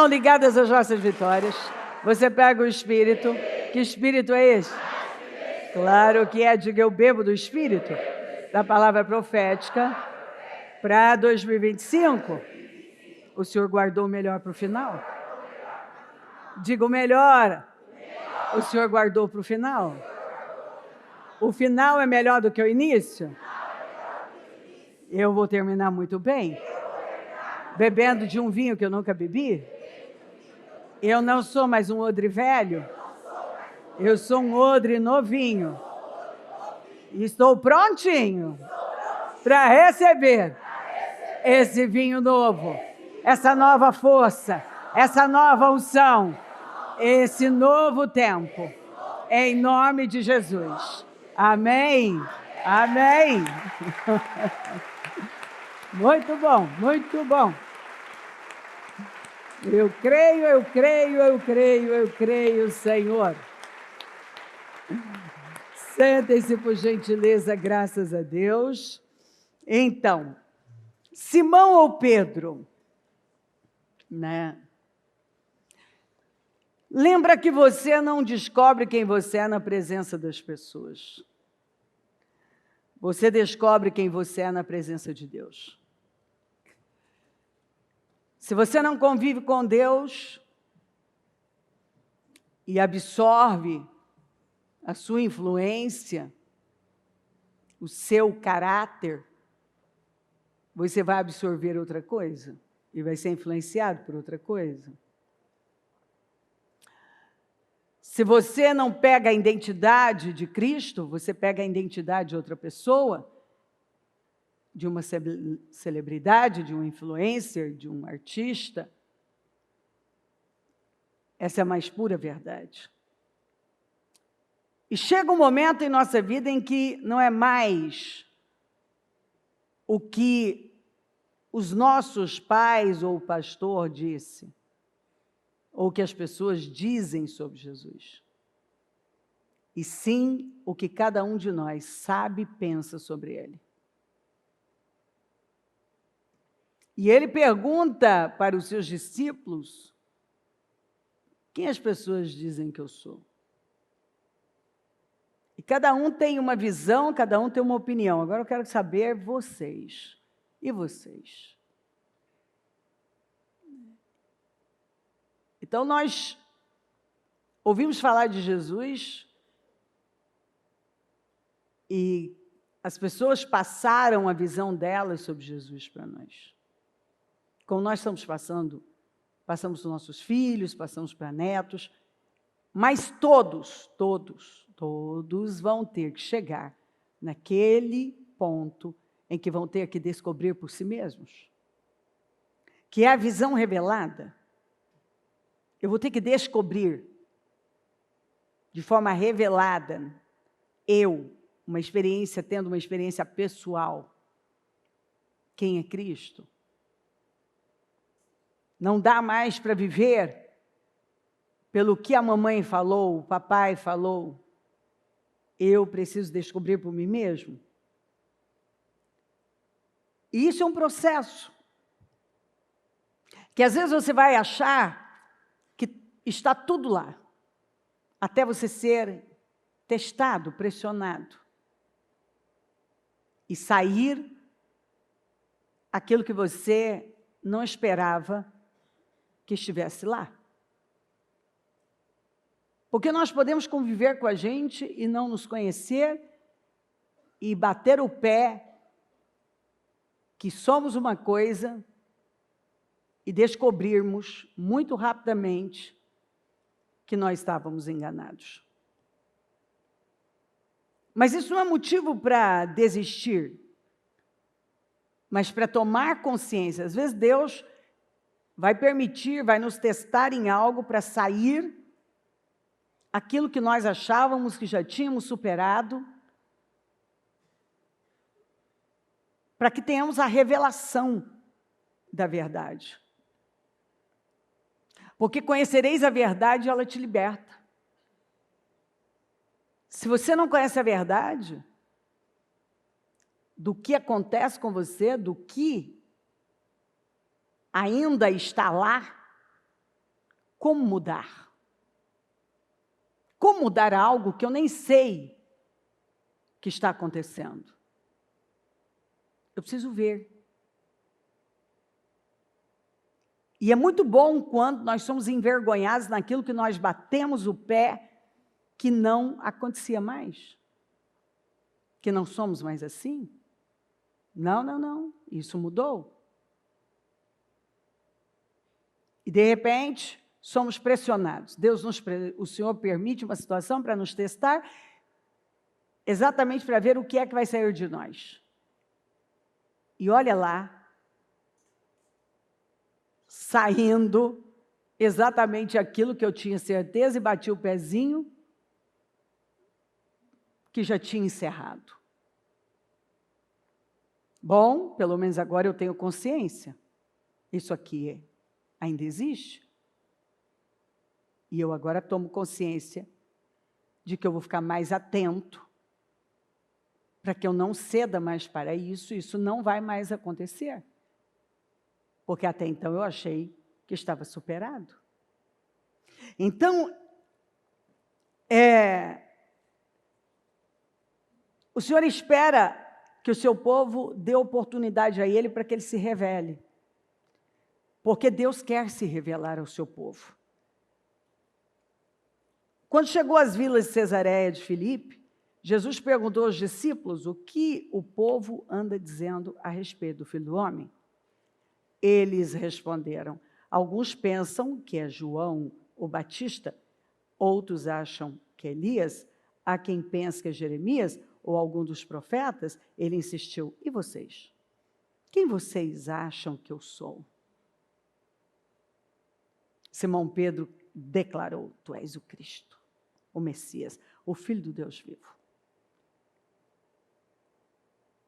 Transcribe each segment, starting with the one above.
estão ligadas às nossas vitórias. Você pega o Espírito. Que Espírito é esse? Claro que é, diga eu bebo do Espírito, da palavra profética para 2025. O Senhor guardou o melhor para o final? Diga o melhor. O Senhor guardou para o final? O final é melhor do que o início? Eu vou terminar muito bem? Bebendo de um vinho que eu nunca bebi? Eu não sou mais um odre velho? Eu sou um odre novinho. E estou prontinho para receber esse vinho novo, essa nova força, essa nova unção, esse novo tempo, em nome de Jesus. Amém. Amém. Muito bom, muito bom. Eu creio, Senhor. Sentem-se, por gentileza, graças a Deus. Então, Simão ou Pedro, né? Lembra que você não descobre quem você é na presença das pessoas. Você descobre quem você é na presença de Deus. Se você não convive com Deus e absorve a sua influência, o seu caráter, você vai absorver outra coisa e vai ser influenciado por outra coisa. Se você não pega a identidade de Cristo, você pega a identidade de outra pessoa, de uma celebridade, de um influencer, de um artista. Essa é a mais pura verdade. E chega um momento em nossa vida em que não é mais o que os nossos pais ou o pastor disse, ou o que as pessoas dizem sobre Jesus, e sim o que cada um de nós sabe e pensa sobre ele. E ele pergunta para os seus discípulos: quem as pessoas dizem que eu sou? E cada um tem uma visão, cada um tem uma opinião. Agora eu quero saber vocês. E vocês? Então nós ouvimos falar de Jesus e as pessoas passaram a visão delas sobre Jesus para nós. Como nós estamos passando, passamos para os nossos filhos, passamos para netos, mas todos vão ter que chegar naquele ponto em que vão ter que descobrir por si mesmos, que é a visão revelada. Eu vou ter que descobrir de forma revelada, tendo uma experiência pessoal, quem é Cristo. Não dá mais para viver pelo que a mamãe falou, o papai falou. Eu preciso descobrir por mim mesmo. E isso é um processo que às vezes você vai achar que está tudo lá, até você ser testado, pressionado, e sair aquilo que você não esperava que estivesse lá. Porque nós podemos conviver com a gente e não nos conhecer e bater o pé que somos uma coisa e descobrirmos muito rapidamente que nós estávamos enganados. Mas isso não é motivo para desistir, mas para tomar consciência. Às vezes Deus vai permitir, vai nos testar em algo para sair aquilo que nós achávamos que já tínhamos superado, para que tenhamos a revelação da verdade. Porque conhecereis a verdade e ela te liberta. Se você não conhece a verdade do que acontece com você, do que ainda está lá, como mudar. Como mudar algo que eu nem sei que está acontecendo. Eu preciso ver. E é muito bom quando nós somos envergonhados naquilo que nós batemos o pé, que não acontecia mais. Que não somos mais assim. Não, isso mudou. E de repente, somos pressionados. O Senhor permite uma situação para nos testar, exatamente para ver o que é que vai sair de nós. E olha lá, saindo exatamente aquilo que eu tinha certeza e bati o pezinho, que já tinha encerrado. Bom, pelo menos agora eu tenho consciência. Isso aqui ainda existe. E eu agora tomo consciência de que eu vou ficar mais atento para que eu não ceda mais para isso não vai mais acontecer. Porque até então eu achei que estava superado. Então, o Senhor espera que o seu povo dê oportunidade a Ele para que Ele se revele. Porque Deus quer se revelar ao seu povo. Quando chegou às vilas de Cesareia de Filipe, Jesus perguntou aos discípulos o que o povo anda dizendo a respeito do Filho do Homem. Eles responderam, alguns pensam que é João o Batista, outros acham que é Elias, há quem pensa que é Jeremias ou algum dos profetas. Ele insistiu, e vocês? Quem vocês acham que eu sou? Simão Pedro declarou, tu és o Cristo, o Messias, o Filho do Deus vivo.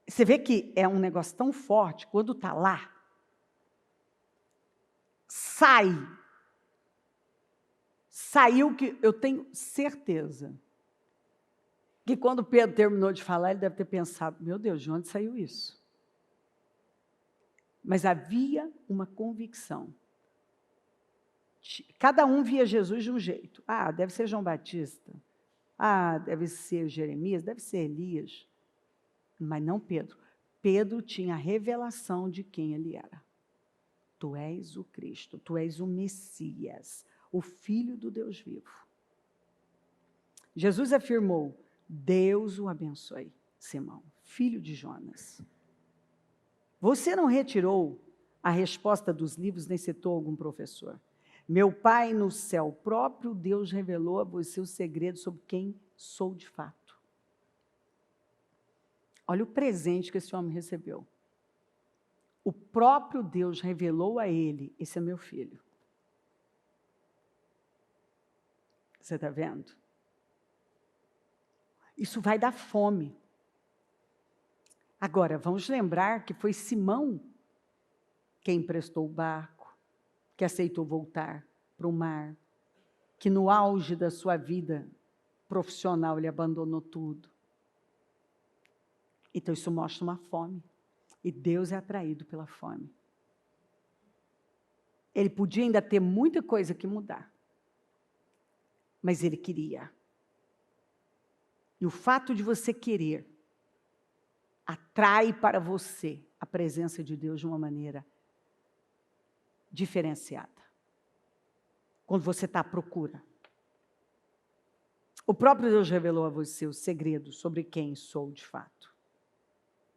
Você vê que é um negócio tão forte, quando está lá, saiu que eu tenho certeza que quando Pedro terminou de falar, ele deve ter pensado, meu Deus, de onde saiu isso? Mas havia uma convicção. Cada um via Jesus de um jeito. Ah, deve ser João Batista. Ah, deve ser Jeremias, deve ser Elias. Mas não Pedro. Pedro tinha a revelação de quem ele era. Tu és o Cristo, tu és o Messias, o Filho do Deus vivo. Jesus afirmou, Deus o abençoe, Simão, filho de Jonas. Você não retirou a resposta dos livros, nem citou algum professor. Meu Pai no céu, próprio Deus revelou a você o segredo sobre quem sou de fato. Olha o presente que esse homem recebeu. O próprio Deus revelou a ele, esse é meu filho. Você está vendo? Isso vai dar fome. Agora, vamos lembrar que foi Simão quem emprestou o barco, que aceitou voltar para o mar, que no auge da sua vida profissional ele abandonou tudo. Então isso mostra uma fome. E Deus é atraído pela fome. Ele podia ainda ter muita coisa que mudar. Mas ele queria. E o fato de você querer atrai para você a presença de Deus de uma maneira diferenciada. Quando você está à procura. O próprio Deus revelou a você o segredo sobre quem sou de fato.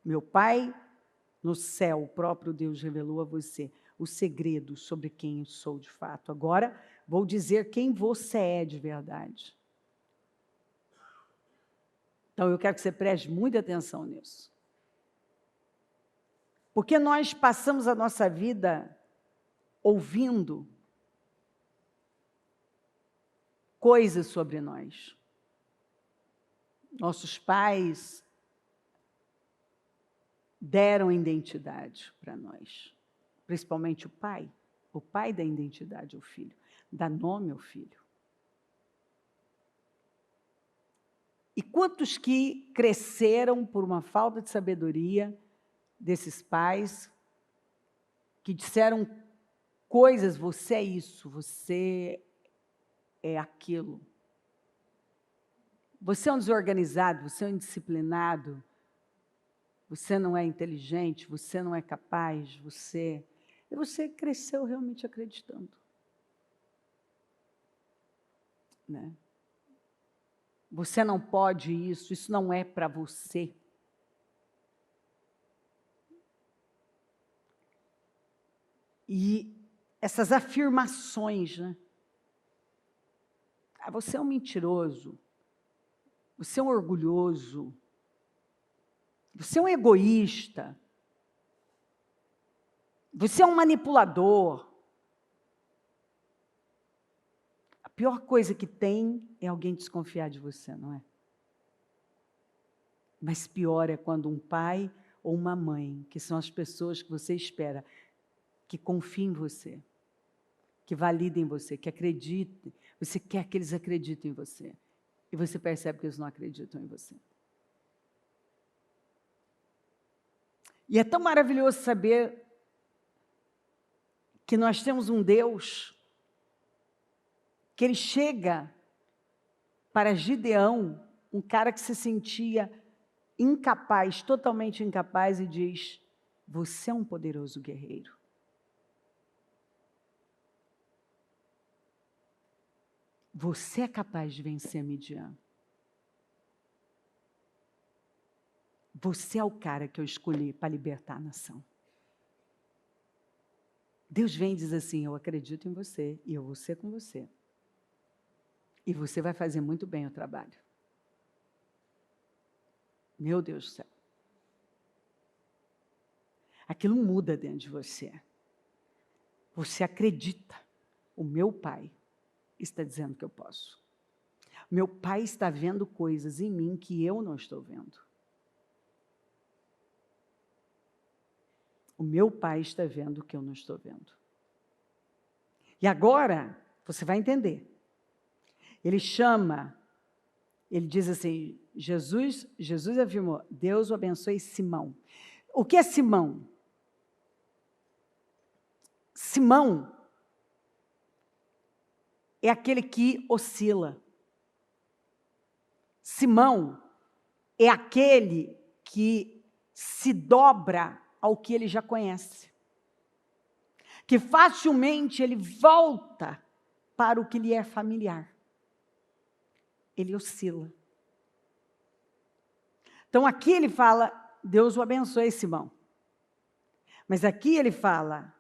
Meu Pai no céu, o próprio Deus revelou a você o segredo sobre quem eu sou de fato. Agora, vou dizer quem você é de verdade. Então, eu quero que você preste muita atenção nisso. Porque nós passamos a nossa vida ouvindo coisas sobre nós. Nossos pais deram identidade para nós, principalmente o pai da identidade ao filho, dá nome ao filho. E quantos que cresceram por uma falta de sabedoria desses pais, que disseram coisas, você é isso, você é aquilo. Você é um desorganizado, você é um indisciplinado, você não é inteligente, você não é capaz, você cresceu realmente acreditando. Né? Você não pode isso não é para você. E essas afirmações, né? Você é um mentiroso, você é um orgulhoso, você é um egoísta, você é um manipulador. A pior coisa que tem é alguém desconfiar de você, não é? Mas pior é quando um pai ou uma mãe, que são as pessoas que você espera, que confiem em você, que validem você, que acreditem, você quer que eles acreditem em você. E você percebe que eles não acreditam em você. E é tão maravilhoso saber que nós temos um Deus que ele chega para Gideão, um cara que se sentia incapaz, totalmente incapaz, e diz: você é um poderoso guerreiro. Você é capaz de vencer Midian. Você é o cara que eu escolhi para libertar a nação. Deus vem e diz assim: eu acredito em você e eu vou ser com você. E você vai fazer muito bem o trabalho. Meu Deus do céu. Aquilo muda dentro de você. Você acredita. O meu pai está dizendo que eu posso. Meu pai está vendo coisas em mim que eu não estou vendo. O meu pai está vendo o que eu não estou vendo. E agora, você vai entender. Ele diz assim, Jesus afirmou: Deus o abençoe Simão. O que é Simão? Simão é aquele que oscila. Simão é aquele que se dobra ao que ele já conhece. Que facilmente ele volta para o que lhe é familiar. Ele oscila. Então aqui ele fala: Deus o abençoe, Simão. Mas aqui ele fala: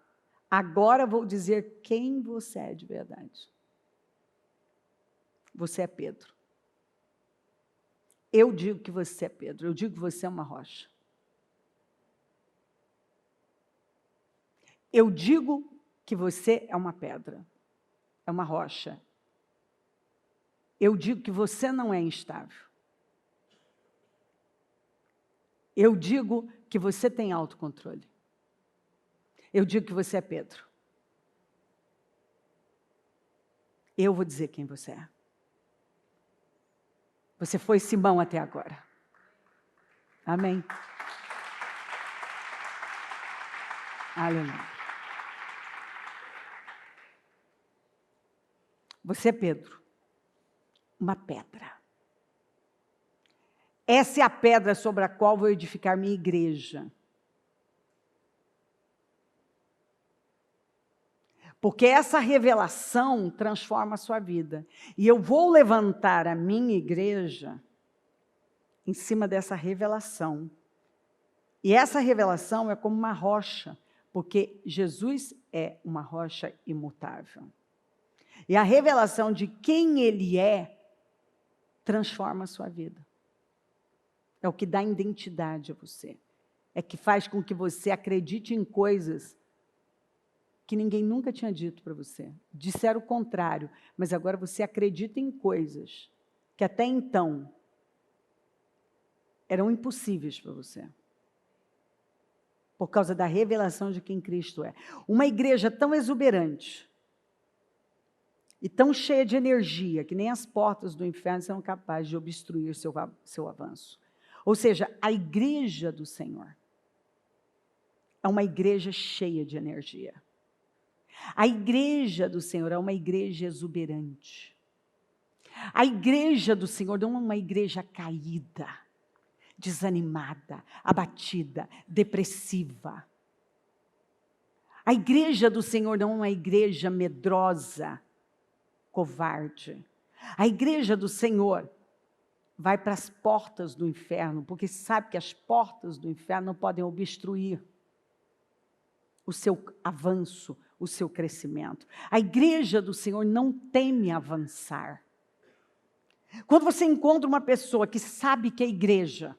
agora vou dizer quem você é de verdade. Você é Pedro. Eu digo que você é Pedro. Eu digo que você é uma rocha. Eu digo que você é uma pedra. É uma rocha. Eu digo que você não é instável. Eu digo que você tem autocontrole. Eu digo que você é Pedro. Eu vou dizer quem você é. Você foi Simão até agora. Amém. Aleluia. Você é Pedro, uma pedra. Essa é a pedra sobre a qual vou edificar minha igreja. Porque essa revelação transforma a sua vida. E eu vou levantar a minha igreja em cima dessa revelação. E essa revelação é como uma rocha, porque Jesus é uma rocha imutável. E a revelação de quem ele é transforma a sua vida. É o que dá identidade a você. É que faz com que você acredite em coisas que ninguém nunca tinha dito para você. Disseram o contrário, mas agora você acredita em coisas que até então eram impossíveis para você. Por causa da revelação de quem Cristo é. Uma igreja tão exuberante e tão cheia de energia que nem as portas do inferno são capazes de obstruir seu avanço. Ou seja, a igreja do Senhor é uma igreja cheia de energia. A igreja do Senhor é uma igreja exuberante. A igreja do Senhor não é uma igreja caída, desanimada, abatida, depressiva. A igreja do Senhor não é uma igreja medrosa, covarde. A igreja do Senhor vai para as portas do inferno, porque sabe que as portas do inferno não podem obstruir o seu avanço, o seu crescimento. A igreja do Senhor não teme avançar. Quando você encontra uma pessoa que sabe que é igreja,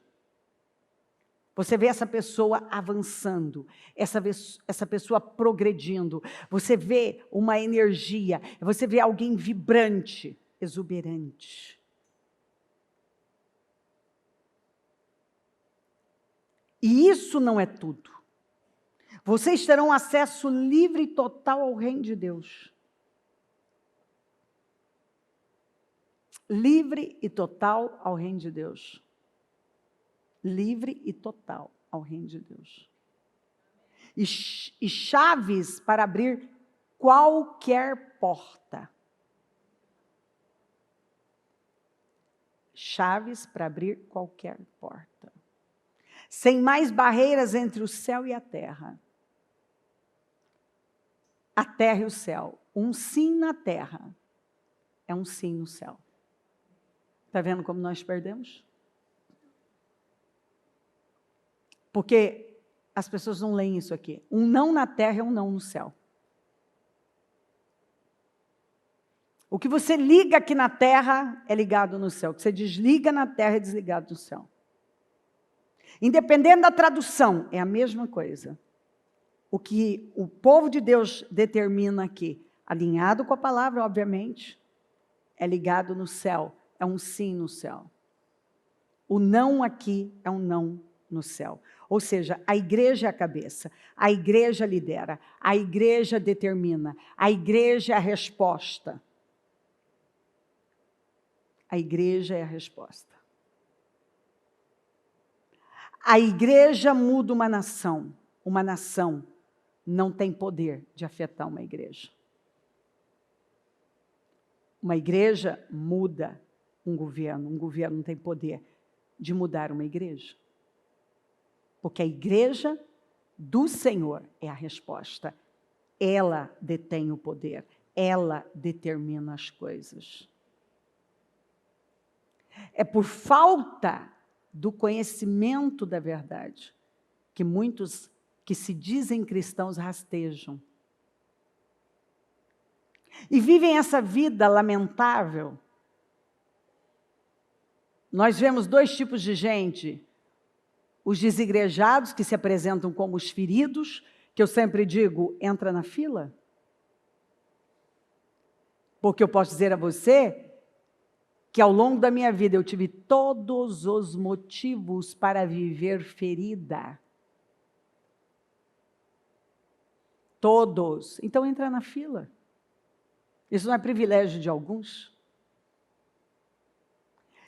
você vê essa pessoa avançando, essa pessoa progredindo, você vê uma energia, você vê alguém vibrante, exuberante. E isso não é tudo. Vocês terão acesso livre e total ao reino de Deus. Livre e total ao reino de Deus. Livre e total ao reino de Deus. E chaves para abrir qualquer porta. Chaves para abrir qualquer porta. Sem mais barreiras entre o céu e a terra. A terra e o céu. Um sim na terra é um sim no céu. Está vendo como nós perdemos? Porque as pessoas não leem isso aqui. Um não na terra é um não no céu. O que você liga aqui na terra é ligado no céu. O que você desliga na terra é desligado no céu. Independente da tradução, é a mesma coisa. O que o povo de Deus determina aqui, alinhado com a palavra, obviamente, é ligado no céu, é um sim no céu. O não aqui é um não no céu. Ou seja, a igreja é a cabeça, a igreja lidera, a igreja determina, a igreja é a resposta. A igreja é a resposta. A igreja muda uma nação. Uma nação não tem poder de afetar uma igreja. Uma igreja muda um governo não tem poder de mudar uma igreja. Porque a igreja do Senhor é a resposta. Ela detém o poder, ela determina as coisas. É por falta do conhecimento da verdade que muitos que se dizem cristãos rastejam. E vivem essa vida lamentável. Nós vemos dois tipos de gente. Os desigrejados, que se apresentam como os feridos, que eu sempre digo, entra na fila. Porque eu posso dizer a você que ao longo da minha vida eu tive todos os motivos para viver ferida. Todos. Então entra na fila. Isso não é privilégio de alguns?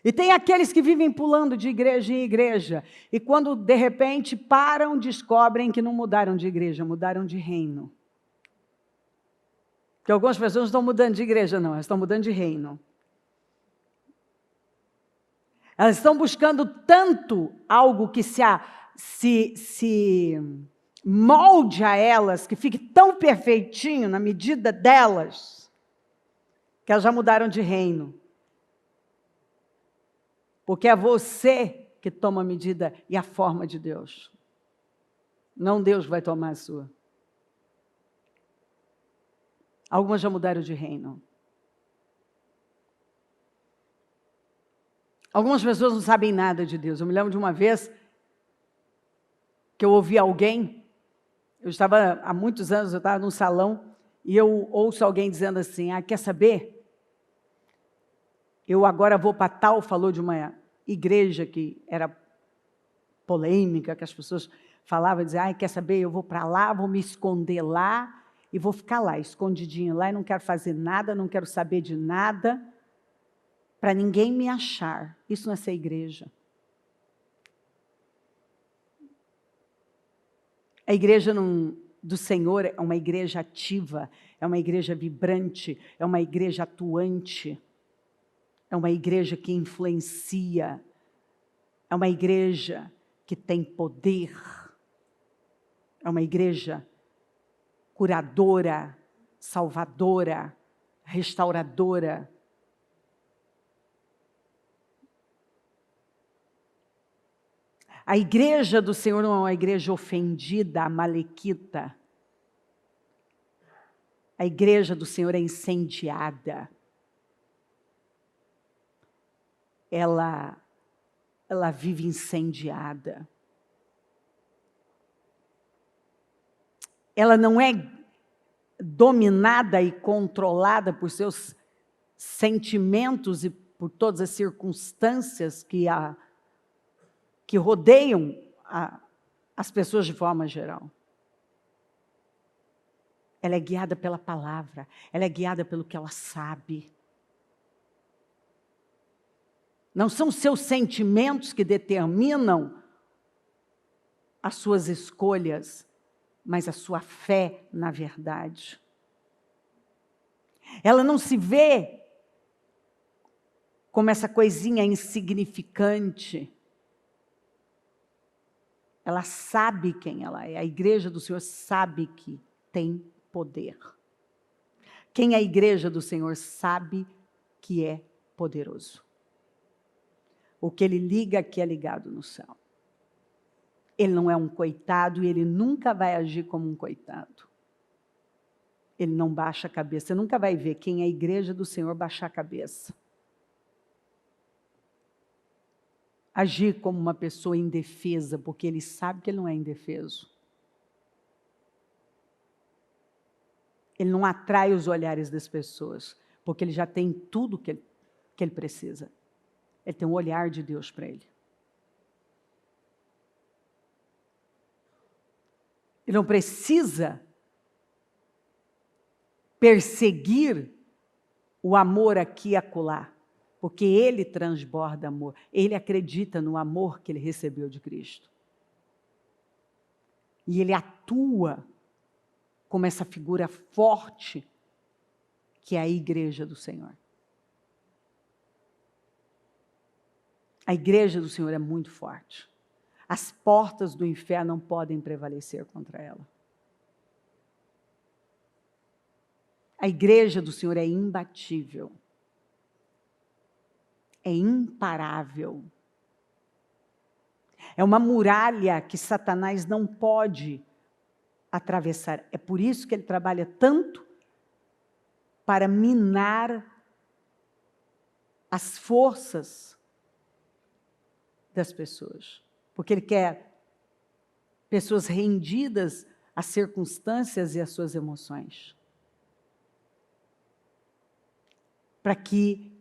E tem aqueles que vivem pulando de igreja em igreja, e quando de repente param, descobrem que não mudaram de igreja, mudaram de reino. Porque algumas pessoas não estão mudando de igreja, não, elas estão mudando de reino. Elas estão buscando tanto algo que se molde a elas, que fique tão perfeitinho na medida delas, que elas já mudaram de reino. Porque é você que toma a medida e a forma de Deus. Não Deus vai tomar a sua. Algumas já mudaram de reino. Algumas pessoas não sabem nada de Deus. Eu me lembro de uma vez que eu ouvi alguém, eu estava há muitos anos, eu estava num salão, e eu ouço alguém dizendo assim, quer saber? Eu agora vou para tal, falou de uma igreja que era polêmica, que as pessoas falavam, diziam, quer saber, eu vou para lá, vou me esconder lá, e vou ficar lá, escondidinho lá, e não quero fazer nada, não quero saber de nada, para ninguém me achar. Isso não é ser igreja. A igreja do Senhor é uma igreja ativa, é uma igreja vibrante, é uma igreja atuante. É uma igreja que influencia. É uma igreja que tem poder. É uma igreja curadora, salvadora, restauradora. A igreja do Senhor não é uma igreja ofendida, amalequita. A igreja do Senhor é incendiada. Ela vive incendiada. Ela não é dominada e controlada por seus sentimentos e por todas as circunstâncias que rodeiam as pessoas de forma geral. Ela é guiada pela palavra, ela é guiada pelo que ela sabe. Não são seus sentimentos que determinam as suas escolhas, mas a sua fé na verdade. Ela não se vê como essa coisinha insignificante. Ela sabe quem ela é. A igreja do Senhor sabe que tem poder. Quem é a igreja do Senhor sabe que é poderoso. O que ele liga aqui é ligado no céu. Ele não é um coitado e ele nunca vai agir como um coitado. Ele não baixa a cabeça. Você nunca vai ver quem é a igreja do Senhor baixar a cabeça. Agir como uma pessoa indefesa, porque ele sabe que ele não é indefeso. Ele não atrai os olhares das pessoas, porque ele já tem tudo que ele precisa. Ele tem um olhar de Deus para ele. Ele não precisa perseguir o amor aqui e acolá, porque ele transborda amor. Ele acredita no amor que ele recebeu de Cristo. E ele atua como essa figura forte que é a igreja do Senhor. A igreja do Senhor é muito forte. As portas do inferno não podem prevalecer contra ela. A igreja do Senhor é imbatível. É imparável. É uma muralha que Satanás não pode atravessar. É por isso que ele trabalha tanto para minar as forças das pessoas. Porque ele quer pessoas rendidas às circunstâncias e às suas emoções. Para que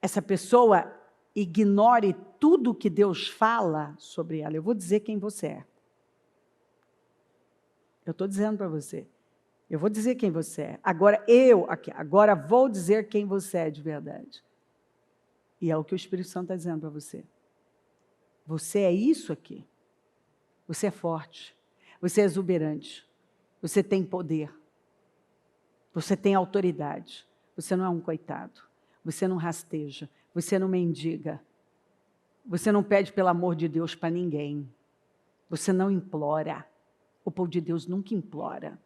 essa pessoa ignore tudo que Deus fala sobre ela. Eu vou dizer quem você é. Eu estou dizendo para você. Eu vou dizer quem você é. Agora vou dizer quem você é de verdade. E é o que o Espírito Santo está dizendo para você. Você é isso aqui. Você é forte. Você é exuberante. Você tem poder. Você tem autoridade. Você não é um coitado. Você não rasteja. Você não mendiga. Você não pede pelo amor de Deus para ninguém. Você não implora. O povo de Deus nunca implora.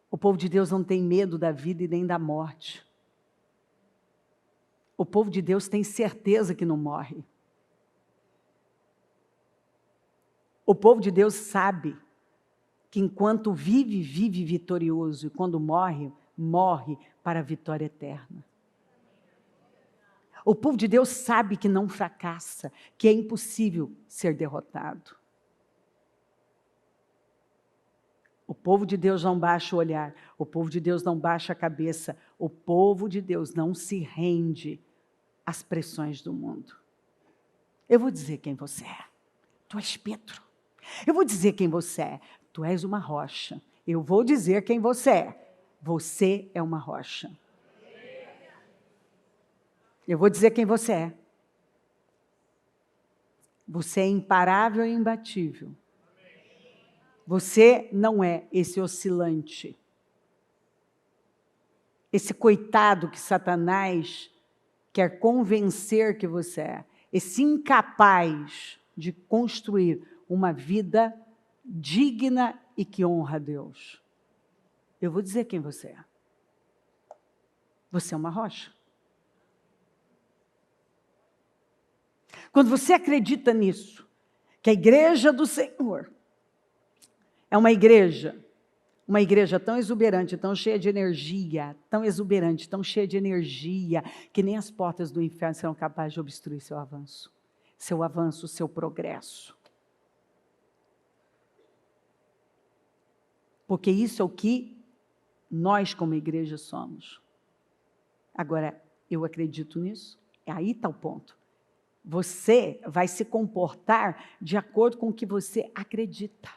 O povo de Deus não tem medo da vida e nem da morte. O povo de Deus tem certeza que não morre. O povo de Deus sabe que enquanto vive, vive vitorioso, e quando morre, morre para a vitória eterna. O povo de Deus sabe que não fracassa, que é impossível ser derrotado. O povo de Deus não baixa o olhar, o povo de Deus não baixa a cabeça, o povo de Deus não se rende às pressões do mundo. Eu vou dizer quem você é. Tu és Pedro. Eu vou dizer quem você é. Tu és uma rocha. Eu vou dizer quem você é. Você é uma rocha. Eu vou dizer quem você é. Você é imparável e imbatível. Você não é esse oscilante. esse coitado que Satanás quer convencer que você é, esse incapaz de construir uma vida digna e que honra a Deus. Eu vou dizer quem você é. Você é uma rocha. Quando você acredita nisso, que a igreja do Senhor é uma igreja tão exuberante, tão cheia de energia, tão exuberante, tão cheia de energia, que nem as portas do inferno serão capazes de obstruir seu avanço, seu progresso. Porque isso é o que nós como igreja somos. Agora, eu acredito nisso? Aí está o ponto. Você vai se comportar de acordo com o que você acredita.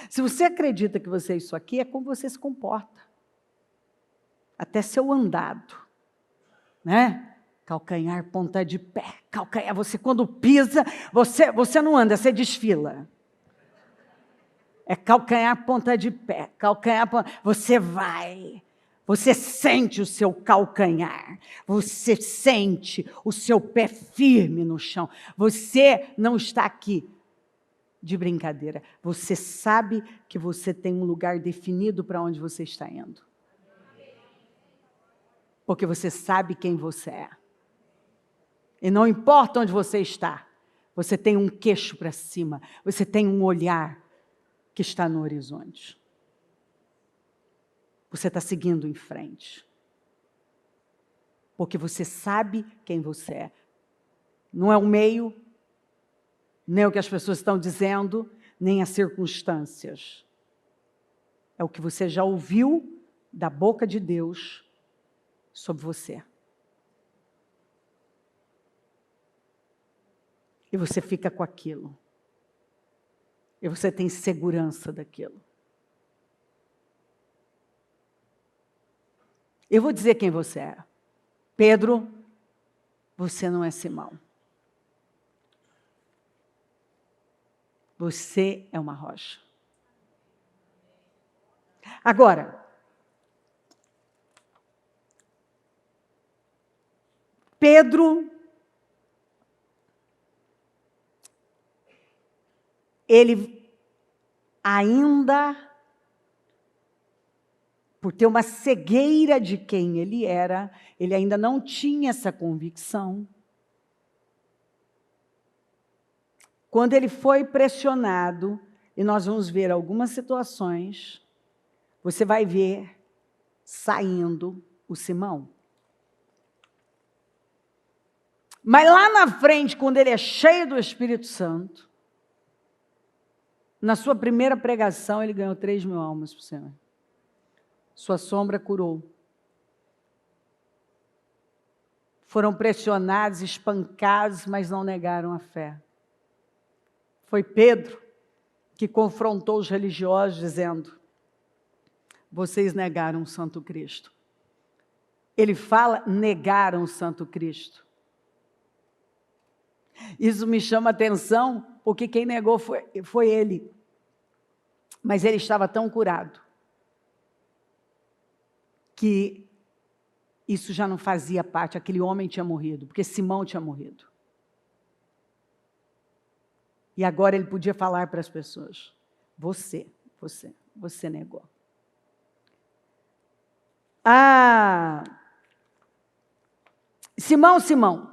Se você acredita que você é isso aqui, é como você se comporta. Até seu andado, né? Calcanhar, ponta de pé, calcanhar. Você quando pisa, você não anda, você desfila. É calcanhar, ponta de pé, calcanhar, você vai. Você sente o seu calcanhar, você sente o seu pé firme no chão. Você não está aqui de brincadeira. Você sabe que você tem um lugar definido para onde você está indo. Porque você sabe quem você é. E não importa onde você está, você tem um queixo para cima, você tem um olhar que está no horizonte. Você está seguindo em frente. Porque você sabe quem você é. Não é o meio, nem o que as pessoas estão dizendo, nem as circunstâncias. É o que você já ouviu da boca de Deus sobre você. E você fica com aquilo. E você tem segurança daquilo. Eu vou dizer quem você é. Pedro, você não é Simão. Você é uma rocha. Agora, Pedro, ele ainda, por ter uma cegueira de quem ele era, ele ainda não tinha essa convicção. Quando ele foi pressionado, e nós vamos ver algumas situações, você vai ver saindo o Simão. Mas lá na frente, quando ele é cheio do Espírito Santo, na sua primeira pregação, ele ganhou 3.000 almas por semana. Sua sombra curou. Foram pressionados, espancados, mas não negaram a fé. Foi Pedro que confrontou os religiosos, dizendo: vocês negaram o Santo Cristo. Ele fala, negaram o Santo Cristo. Isso me chama a atenção, porque quem negou foi ele. Mas ele estava tão curado, que isso já não fazia parte, aquele homem tinha morrido, porque Simão tinha morrido. E agora ele podia falar para as pessoas: você negou. Simão,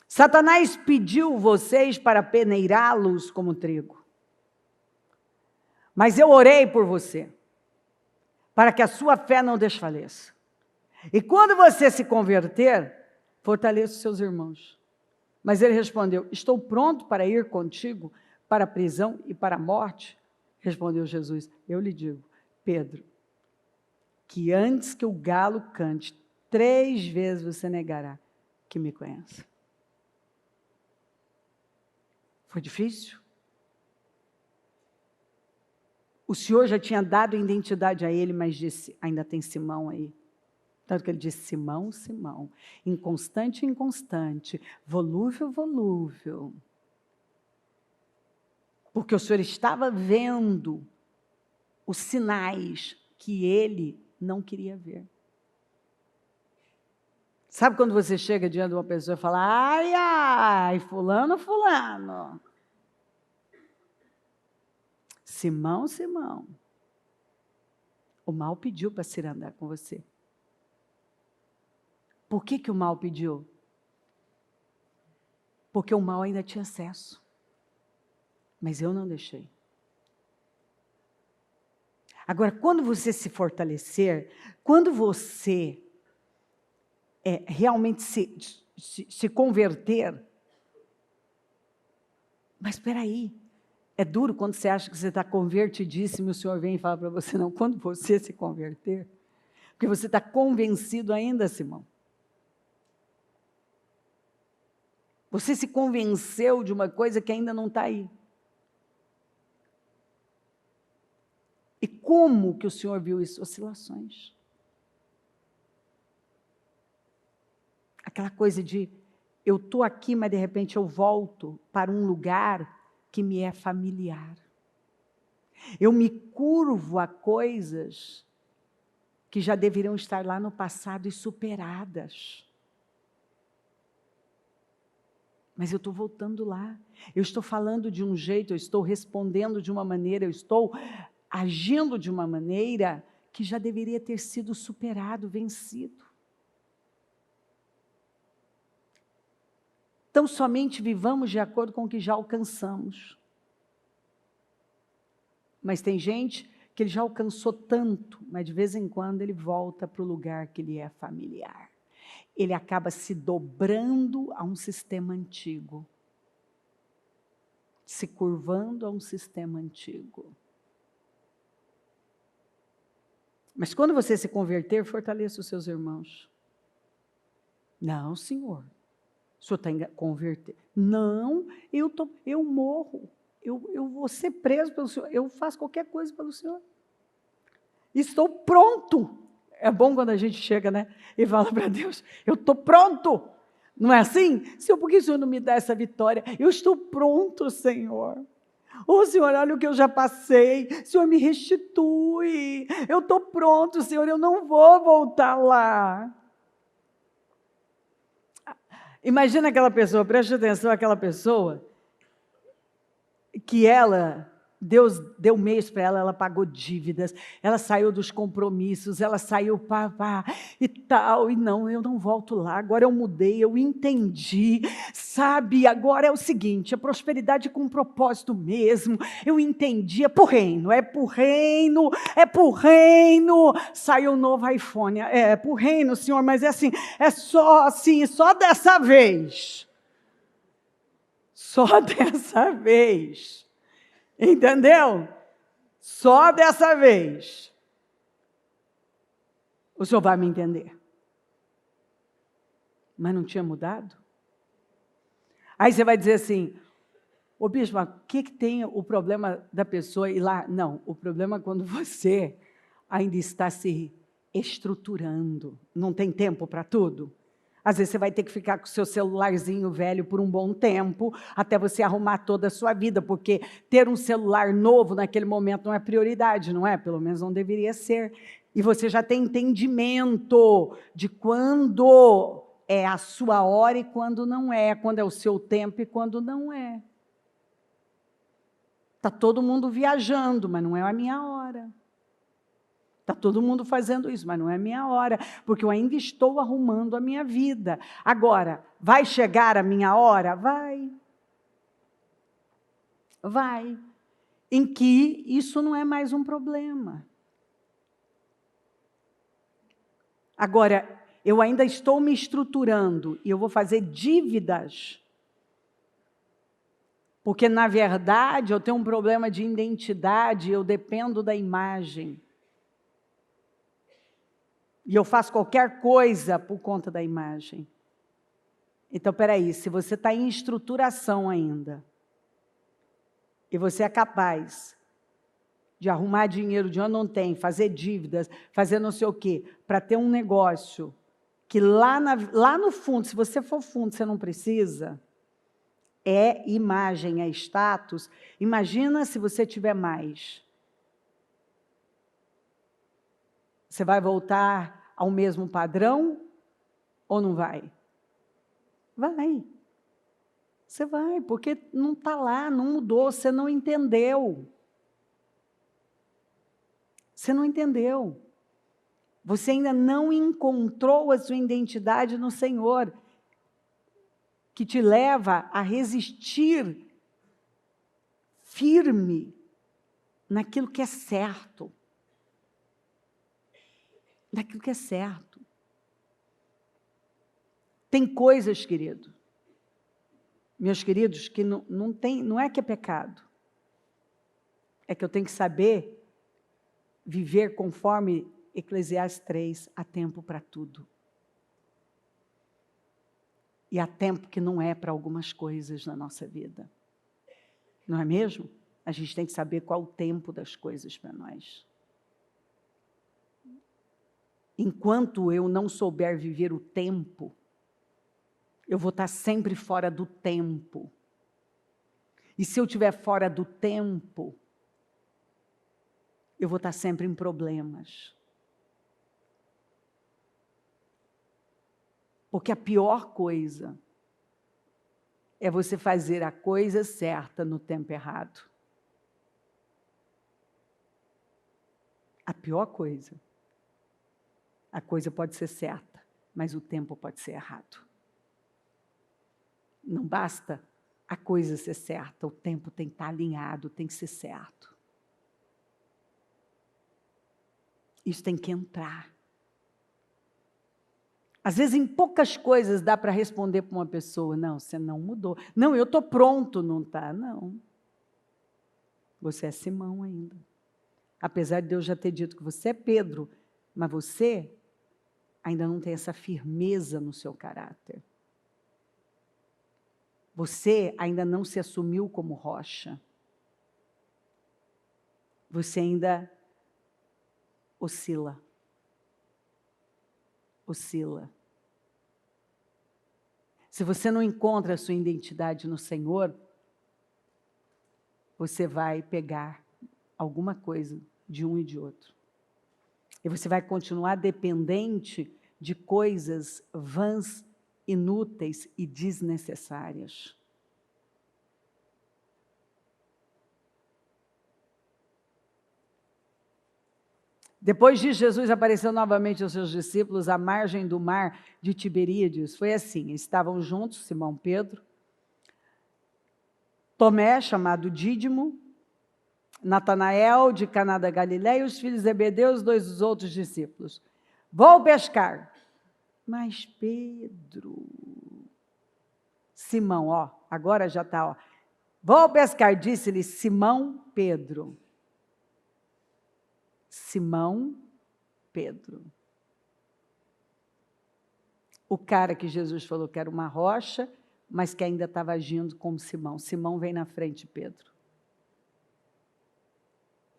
Satanás pediu vocês para peneirá-los como trigo. Mas eu orei por você, para que a sua fé não desfaleça. E quando você se converter, fortaleça os seus irmãos. Mas ele respondeu: estou pronto para ir contigo para a prisão e para a morte? Respondeu Jesus: eu lhe digo, Pedro, que antes que o galo cante, 3 vezes você negará que me conhece. Foi difícil? O Senhor já tinha dado identidade a ele, mas disse: ainda tem Simão aí. Tanto que ele disse: Simão, Simão, inconstante, inconstante, volúvel, volúvel. Porque o Senhor estava vendo os sinais que ele não queria ver. Sabe quando você chega diante de uma pessoa e fala, ai, ai, fulano, fulano. Simão, Simão. O mal pediu para se andar com você. Por que o mal pediu? Porque o mal ainda tinha acesso. Mas eu não deixei. Agora, quando você se fortalecer, quando você realmente se converter, mas espera aí, é duro quando você acha que você está convertidíssimo e o Senhor vem e fala para você, não, quando você se converter, porque você está convencido ainda, Simão. Você se convenceu de uma coisa que ainda não está aí. E como que o Senhor viu isso? Oscilações. Aquela coisa de, eu estou aqui, mas de repente eu volto para um lugar que me é familiar. Eu me curvo a coisas que já deveriam estar lá no passado e superadas. Mas eu estou voltando lá. Eu estou falando de um jeito, eu estou respondendo de uma maneira, eu estou agindo de uma maneira que já deveria ter sido superado, vencido. Então, somente vivamos de acordo com o que já alcançamos. Mas tem gente que ele já alcançou tanto, mas de vez em quando ele volta para o lugar que lhe é familiar. Ele acaba se dobrando a um sistema antigo. Se curvando a um sistema antigo. Mas quando você se converter, fortaleça os seus irmãos. Não, Senhor. O Senhor está convertendo. Não, eu morro. Eu vou ser preso pelo Senhor. Eu faço qualquer coisa pelo Senhor. Estou pronto. É bom quando a gente chega, né? E fala para Deus, eu estou pronto. Não é assim? Senhor, por que o Senhor não me dá essa vitória? Eu estou pronto, Senhor. Oh, Senhor, olha o que eu já passei. Senhor, me restitui. Eu estou pronto, Senhor, eu não vou voltar lá. Imagina aquela pessoa, preste atenção, aquela pessoa que Deus deu meios para ela pagou dívidas, ela saiu dos compromissos, ela saiu e tal, e não, eu não volto lá, agora eu mudei, eu entendi, sabe, agora é o seguinte, a prosperidade com propósito mesmo, eu entendi, é pro reino, saiu um novo iPhone, é pro reino, Senhor, mas é assim, é só assim, só dessa vez, entendeu? Só dessa vez. O Senhor vai me entender. Mas não tinha mudado? Aí você vai dizer assim, ô bispo, o que tem o problema da pessoa ir lá? Não, o problema é quando você ainda está se estruturando. Não tem tempo para tudo? Às vezes você vai ter que ficar com o seu celularzinho velho por um bom tempo, até você arrumar toda a sua vida, porque ter um celular novo naquele momento não é prioridade, não é? Pelo menos não deveria ser. E você já tem entendimento de quando é a sua hora e quando não é, quando é o seu tempo e quando não é. Está todo mundo viajando, mas não é a minha hora. Está todo mundo fazendo isso, mas não é a minha hora, porque eu ainda estou arrumando a minha vida. Agora, vai chegar a minha hora? Vai. Vai. Em que isso não é mais um problema. Agora, eu ainda estou me estruturando e eu vou fazer dívidas. Porque, na verdade, eu tenho um problema de identidade, eu dependo da imagem. E eu faço qualquer coisa por conta da imagem. Então, peraí, se você está em estruturação ainda, e você é capaz de arrumar dinheiro de onde não tem, fazer dívidas, fazer não sei o quê, para ter um negócio que lá no fundo, se você for fundo, você não precisa, é imagem, é status. Imagina se você tiver mais. Você vai voltar ao mesmo padrão? Ou não vai? Vai. Você vai, porque não está lá, não mudou, você não entendeu. Você não entendeu. Você ainda não encontrou a sua identidade no Senhor, que te leva a resistir firme naquilo que é certo. Naquilo que é certo. Tem coisas, querido, meus queridos, que não é que é pecado. É que eu tenho que saber viver conforme Eclesiastes 3, há tempo para tudo. E há tempo que não é para algumas coisas na nossa vida. Não é mesmo? A gente tem que saber qual o tempo das coisas para nós. Enquanto eu não souber viver o tempo, eu vou estar sempre fora do tempo. E se eu estiver fora do tempo, eu vou estar sempre em problemas. Porque a pior coisa é você fazer a coisa certa no tempo errado. A pior coisa. A coisa pode ser certa, mas o tempo pode ser errado. Não basta a coisa ser certa, o tempo tem que estar alinhado, tem que ser certo. Isso tem que entrar. Às vezes, em poucas coisas dá para responder para uma pessoa, não, você não mudou. Não, eu estou pronto, não está? Não. Você é Simão ainda. Apesar de Deus já ter dito que você é Pedro, mas você ainda não tem essa firmeza no seu caráter. Você ainda não se assumiu como rocha. Você ainda oscila. Oscila. Se você não encontra a sua identidade no Senhor, você vai pegar alguma coisa de um e de outro. E você vai continuar dependente de coisas vãs, inúteis e desnecessárias. Depois disso, Jesus apareceu novamente aos seus discípulos à margem do mar de Tiberíades. Foi assim, estavam juntos Simão Pedro, Tomé, chamado Dídimo, Natanael, de Caná da Galileia, e os filhos de Zebedeu, os dois dos outros discípulos. Vou pescar. Mas Pedro, Simão, ó, agora já está, ó. Vou pescar, disse-lhe Simão Pedro. Simão Pedro. O cara que Jesus falou que era uma rocha, mas que ainda estava agindo como Simão. Simão vem na frente, Pedro.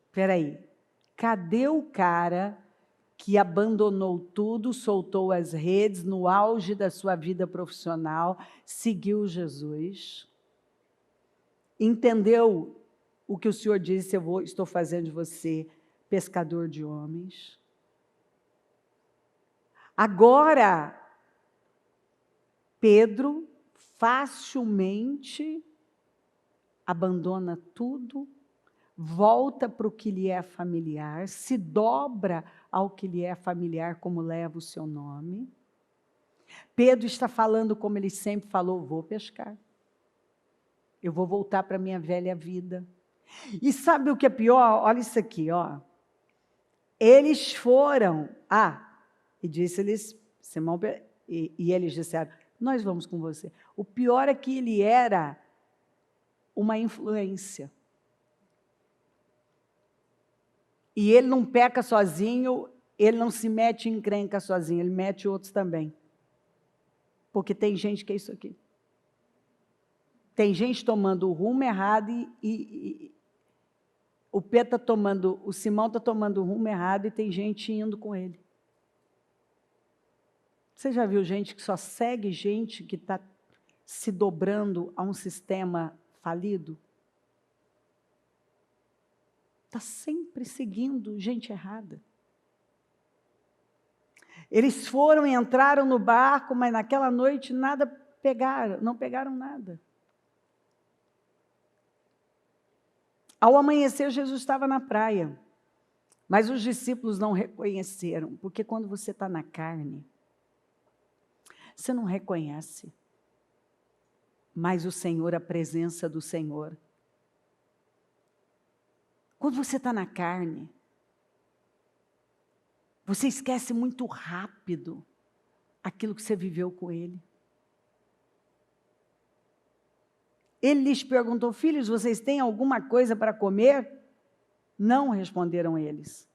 Espera aí, cadê o cara que abandonou tudo, soltou as redes no auge da sua vida profissional, seguiu Jesus, entendeu o que o Senhor disse, estou fazendo de você pescador de homens. Agora, Pedro facilmente abandona tudo, volta para o que lhe é familiar, se dobra ao que lhe é familiar, como leva o seu nome. Pedro está falando como ele sempre falou, vou pescar. Eu vou voltar para a minha velha vida. E sabe o que é pior? Olha isso aqui, ó. Eles foram, e disse-lhes, Simão, e eles disseram, nós vamos com você. O pior é que ele era uma influência. E ele não peca sozinho, ele não se mete em encrenca sozinho, ele mete outros também. Porque tem gente que é isso aqui. Tem gente tomando o rumo errado e o Pedro está tomando, o Simão está tomando o rumo errado e tem gente indo com ele. Você já viu gente que só segue gente que está se dobrando a um sistema falido? Está sempre seguindo gente errada. Eles foram e entraram no barco, mas naquela noite nada pegaram, não pegaram nada. Ao amanhecer, Jesus estava na praia, mas os discípulos não reconheceram, porque quando você está na carne, você não reconhece mais o Senhor, a presença do Senhor. Quando você está na carne, você esquece muito rápido aquilo que você viveu com Ele. Ele lhes perguntou: filhos, vocês têm alguma coisa para comer? Não, responderam eles.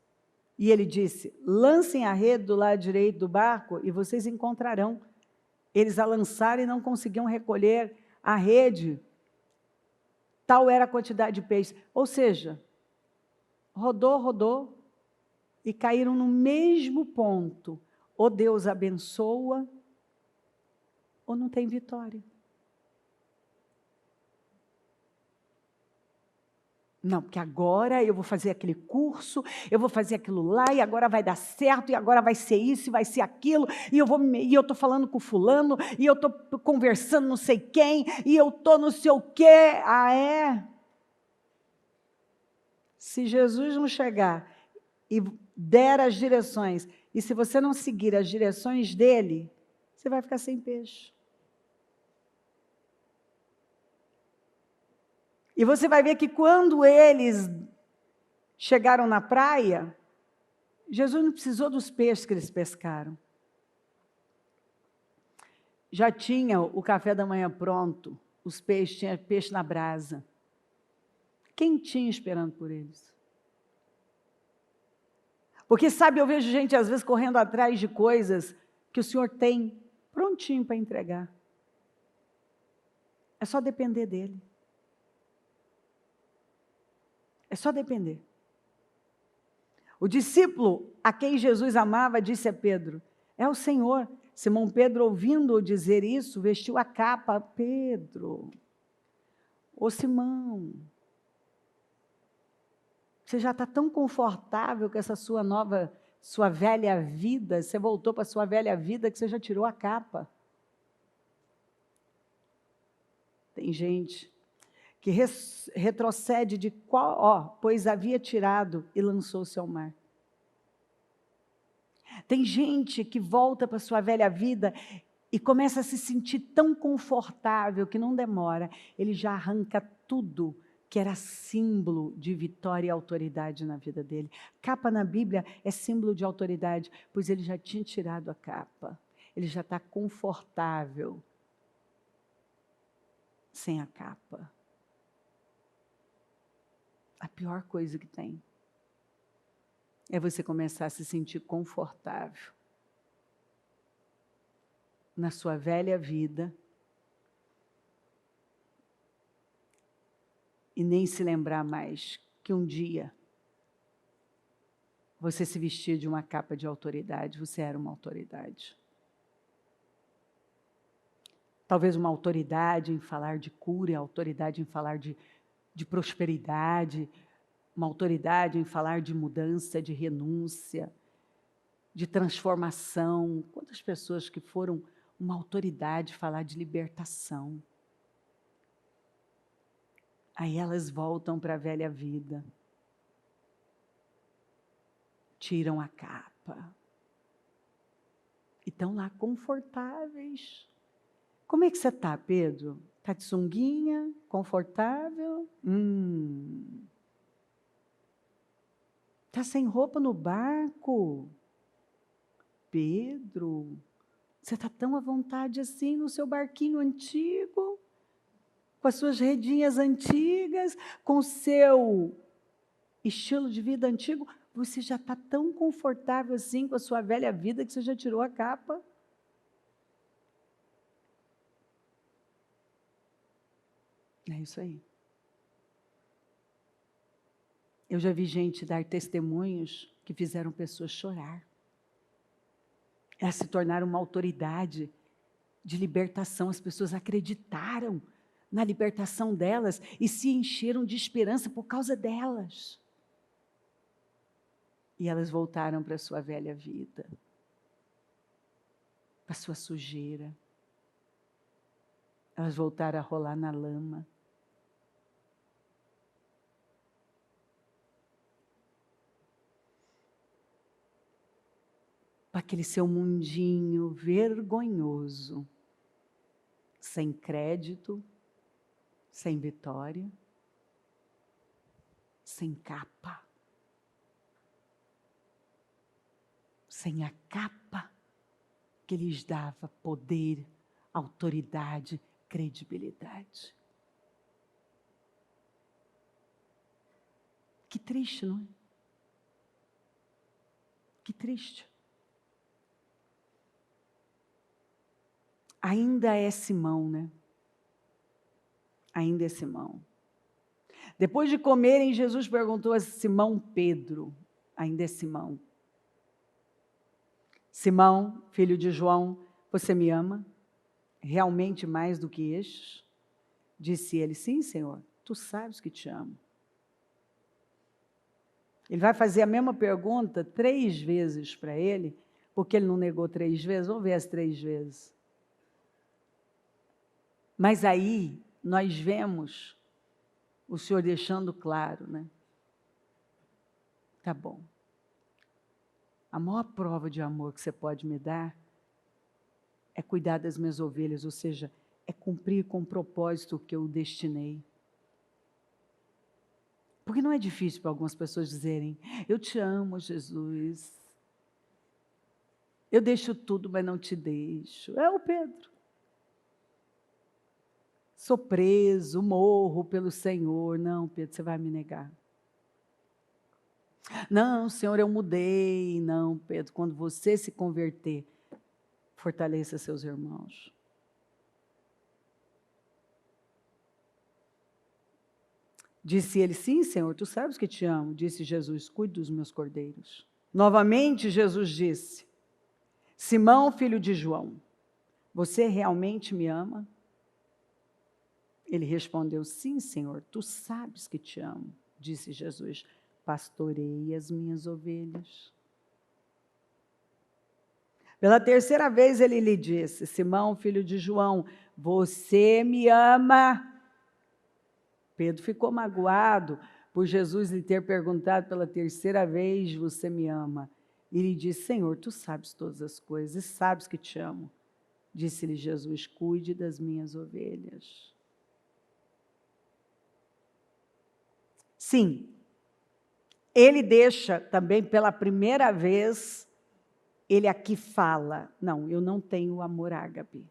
E ele disse: lancem a rede do lado direito do barco e vocês encontrarão. Eles a lançaram e não conseguiam recolher a rede. Tal era a quantidade de peixes. Ou seja, rodou e caíram no mesmo ponto. Ou Deus abençoa, ou não tem vitória. Não, porque agora eu vou fazer aquele curso, eu vou fazer aquilo lá, e agora vai dar certo, e agora vai ser isso, e vai ser aquilo, e eu estou falando com fulano, e eu estou conversando não sei quem, e eu estou não sei o quê. Ah, é? Se Jesus não chegar e der as direções, e se você não seguir as direções dele, você vai ficar sem peixe. E você vai ver que quando eles chegaram na praia, Jesus não precisou dos peixes que eles pescaram. Já tinha o café da manhã pronto, os peixes, tinha peixe na brasa. Quentinho esperando por eles. Porque, sabe, eu vejo gente às vezes correndo atrás de coisas que o Senhor tem prontinho para entregar. É só depender dele. É só depender. O discípulo a quem Jesus amava disse a Pedro: é o Senhor. Simão Pedro, ouvindo-o dizer isso, vestiu a capa. Pedro, ô Simão, você já está tão confortável com essa sua velha vida, você voltou para a sua velha vida que você já tirou a capa. Tem gente que retrocede de qual, pois havia tirado e lançou-se ao mar. Tem gente que volta para a sua velha vida e começa a se sentir tão confortável que não demora, ele já arranca tudo que era símbolo de vitória e autoridade na vida dele. Capa na Bíblia é símbolo de autoridade, pois ele já tinha tirado a capa, ele já está confortável sem a capa. A pior coisa que tem é você começar a se sentir confortável na sua velha vida e nem se lembrar mais que um dia você se vestia de uma capa de autoridade, você era uma autoridade. Talvez uma autoridade em falar de cura, autoridade em falar de prosperidade, uma autoridade em falar de mudança, de renúncia, de transformação. Quantas pessoas que foram uma autoridade falar de libertação. Aí elas voltam para a velha vida. Tiram a capa. E estão lá confortáveis. Como é que você está, Pedro? Está de sunguinha? Confortável? Está sem roupa no barco? Pedro, você está tão à vontade assim no seu barquinho antigo, com as suas redinhas antigas, com o seu estilo de vida antigo, você já está tão confortável assim com a sua velha vida que você já tirou a capa? É isso aí. Eu já vi gente dar testemunhos que fizeram pessoas chorar. Elas se tornaram uma autoridade de libertação. As pessoas acreditaram na libertação delas e se encheram de esperança por causa delas. E elas voltaram para a sua velha vida. a sua sujeira. Elas voltaram a rolar na lama. Para aquele seu mundinho vergonhoso, sem crédito, sem vitória, sem capa. Sem a capa que lhes dava poder, autoridade, credibilidade. Que triste, não é? Que triste. Ainda é Simão, né? Ainda é Simão. Depois de comerem, Jesus perguntou a Simão Pedro, ainda é Simão. Simão, filho de João, você me ama? Realmente mais do que estes? Disse ele, sim, Senhor, tu sabes que te amo. Ele vai fazer a mesma pergunta 3 vezes para ele, porque ele não negou 3 vezes, vamos ver as 3 vezes. Mas aí nós vemos o Senhor deixando claro, né? Tá bom. A maior prova de amor que você pode me dar é cuidar das minhas ovelhas, ou seja, é cumprir com o propósito que eu destinei. Porque não é difícil para algumas pessoas dizerem, eu te amo, Jesus. Eu deixo tudo, mas não te deixo. É o Pedro. Sou preso, morro pelo Senhor. Não, Pedro, você vai me negar. Não, Senhor, eu mudei. Não, Pedro, quando você se converter, fortaleça seus irmãos. Disse ele, sim, Senhor, tu sabes que te amo. Disse Jesus, cuide dos meus cordeiros. Novamente, Jesus disse, Simão, filho de João, você realmente me ama? Ele respondeu, sim, Senhor, tu sabes que te amo. Disse Jesus, pastorei as minhas ovelhas. Pela 3ª vez ele lhe disse, Simão, filho de João, você me ama? Pedro ficou magoado por Jesus lhe ter perguntado pela 3ª vez, você me ama? E ele disse, Senhor, tu sabes todas as coisas e sabes que te amo. Disse-lhe Jesus, cuide das minhas ovelhas. Sim, ele deixa também pela 1ª vez, ele aqui fala, não, eu não tenho amor ágape.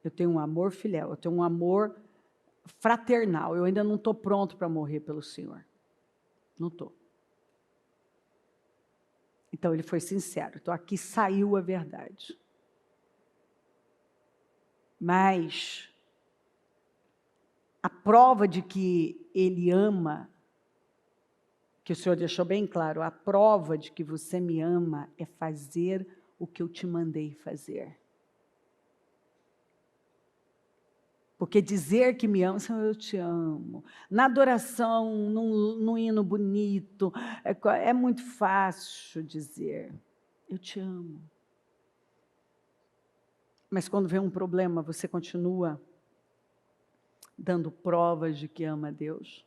Eu tenho um amor filial, eu tenho um amor fraternal, eu ainda não estou pronto para morrer pelo Senhor. Não estou. Então ele foi sincero, então aqui saiu a verdade. Mas a prova de que ele ama, que o Senhor deixou bem claro, a prova de que você me ama é fazer o que eu te mandei fazer. Porque dizer que me ama, Senhor, eu te amo. Na adoração, num hino bonito, é muito fácil dizer, eu te amo. Mas quando vem um problema, você continua dando provas de que ama a Deus.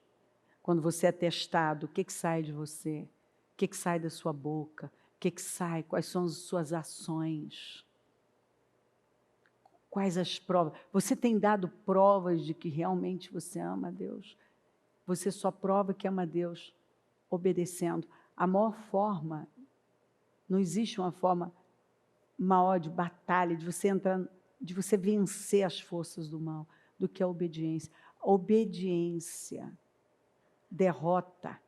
Quando você é testado, o que sai de você? O que sai da sua boca? O que sai? Quais são as suas ações? Quais as provas? Você tem dado provas de que realmente você ama a Deus? Você só prova que ama a Deus obedecendo. A maior forma, não existe uma forma maior de batalha, de você entrar, de você vencer as forças do mal, do que a obediência. A obediência derrota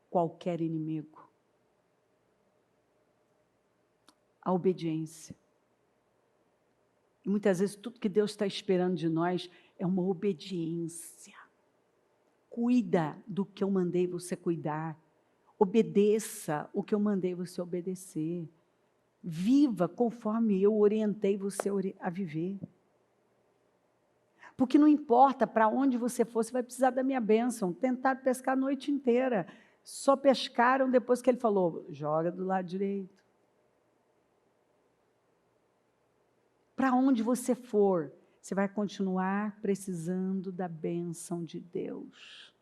qualquer inimigo. A obediência. E muitas vezes tudo que Deus está esperando de nós é uma obediência. Cuida do que eu mandei você cuidar. Obedeça o que eu mandei você obedecer. Viva conforme eu orientei você a viver. Porque não importa para onde você for, você vai precisar da minha bênção. Tentaram pescar a noite inteira. Só pescaram depois que ele falou, joga do lado direito. para onde você for, você vai continuar precisando da bênção de Deus.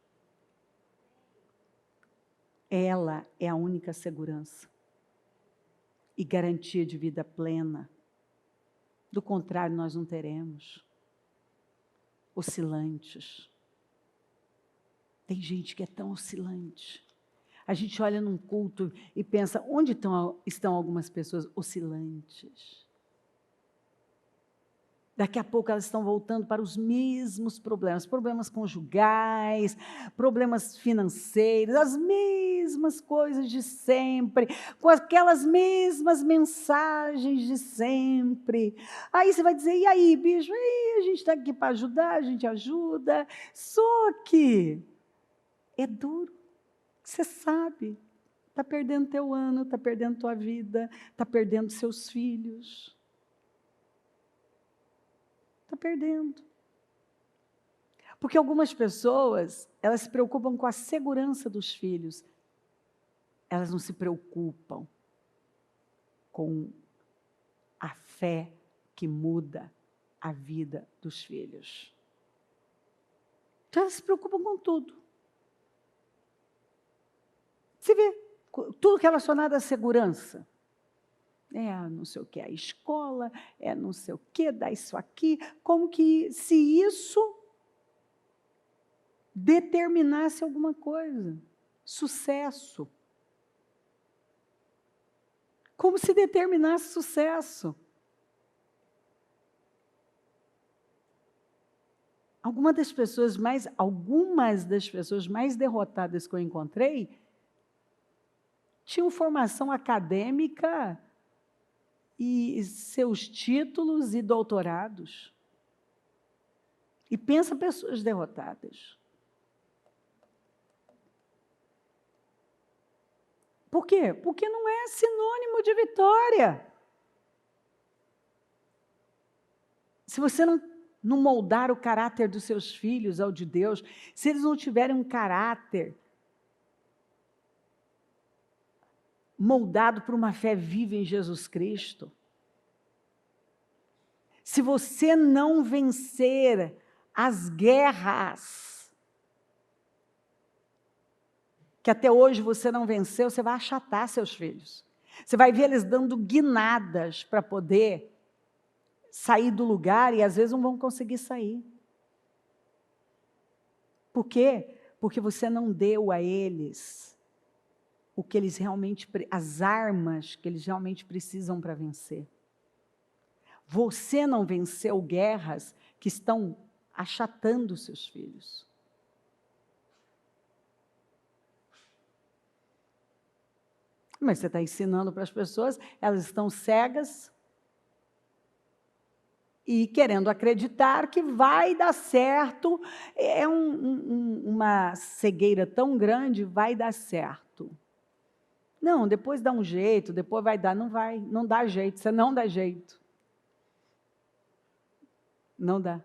Ela é a única segurança e garantia de vida plena. Do contrário, nós não teremos. Oscilantes. Tem gente que é tão oscilante. A gente olha num culto e pensa, onde estão algumas pessoas oscilantes? Daqui a pouco elas estão voltando para os mesmos problemas, problemas conjugais, problemas financeiros, as mesmas coisas de sempre, com aquelas mesmas mensagens de sempre. Aí você vai dizer, e aí, bicho, a gente está aqui para ajudar, a gente ajuda, só que é duro, você sabe, está perdendo teu ano, está perdendo tua vida, está perdendo seus filhos. Está perdendo. Porque algumas pessoas, elas se preocupam com a segurança dos filhos. Elas não se preocupam com a fé que muda a vida dos filhos. Então elas se preocupam com tudo. Você vê, tudo relacionado à segurança. Não sei o que, a escola, não sei o que, dá isso aqui, como que se isso determinasse alguma coisa, sucesso. Como se determinasse sucesso. Algumas das pessoas mais derrotadas que eu encontrei tinham formação acadêmica e seus títulos e doutorados. E pensa pessoas derrotadas. Por quê? Porque não é sinônimo de vitória. Se você não moldar o caráter dos seus filhos ao de Deus, se eles não tiverem um caráter moldado por uma fé viva em Jesus Cristo, se você não vencer as guerras que até hoje você não venceu, você vai achatar seus filhos. Você vai ver eles dando guinadas para poder sair do lugar e às vezes não vão conseguir sair. Por quê? Porque você não deu a eles o que eles realmente, as armas que eles realmente precisam para vencer. Você não venceu guerras que estão achatando seus filhos. Mas você está ensinando para as pessoas, elas estão cegas e querendo acreditar que vai dar certo. É uma cegueira tão grande, vai dar certo. Não, depois dá um jeito, depois vai dar. Não vai, não dá jeito, você não dá jeito. Não dá.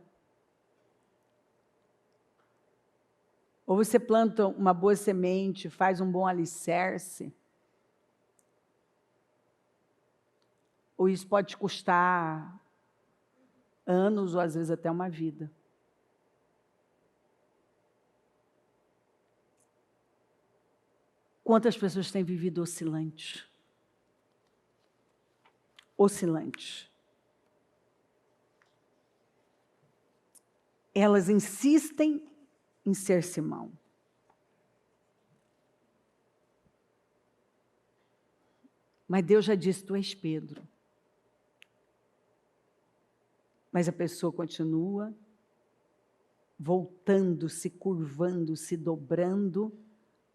Ou você planta uma boa semente, faz um bom alicerce, ou isso pode te custar anos ou às vezes até uma vida. Quantas pessoas têm vivido oscilantes? Oscilantes. Elas insistem em ser Simão. Mas Deus já disse, tu és Pedro. Mas a pessoa continua voltando-se, curvando-se, dobrando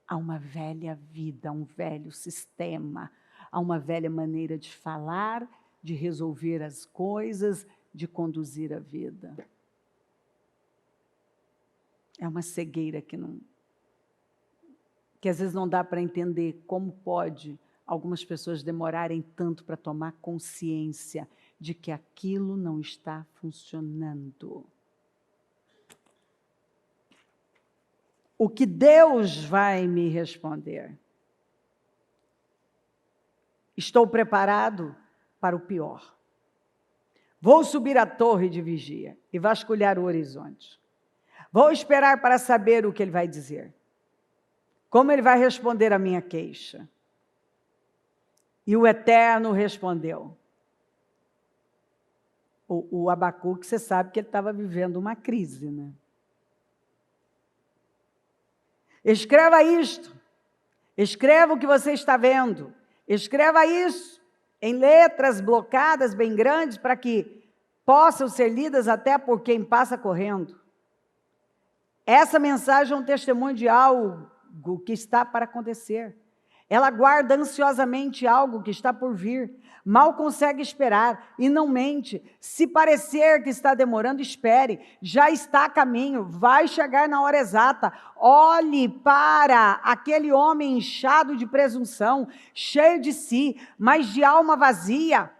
a uma velha vida, a um velho sistema, a uma velha maneira de falar, de resolver as coisas, de conduzir a vida. É uma cegueira que às vezes não dá para entender como pode algumas pessoas demorarem tanto para tomar consciência de que aquilo não está funcionando. O que Deus vai me responder? Estou preparado para o pior. Vou subir à torre de vigia e vasculhar o horizonte. Vou esperar para saber o que ele vai dizer. Como ele vai responder à minha queixa? E o Eterno respondeu. O Abacuque, você sabe que ele estava vivendo uma crise, né? Escreva isto. Escreva o que você está vendo. Escreva isso em letras blocadas bem grandes para que possam ser lidas até por quem passa correndo. Essa mensagem é um testemunho de algo que está para acontecer. Ela guarda ansiosamente algo que está por vir. Mal consegue esperar e não mente. Se parecer que está demorando, espere. Já está a caminho, vai chegar na hora exata. Olhe para aquele homem inchado de presunção, cheio de si, mas de alma vazia.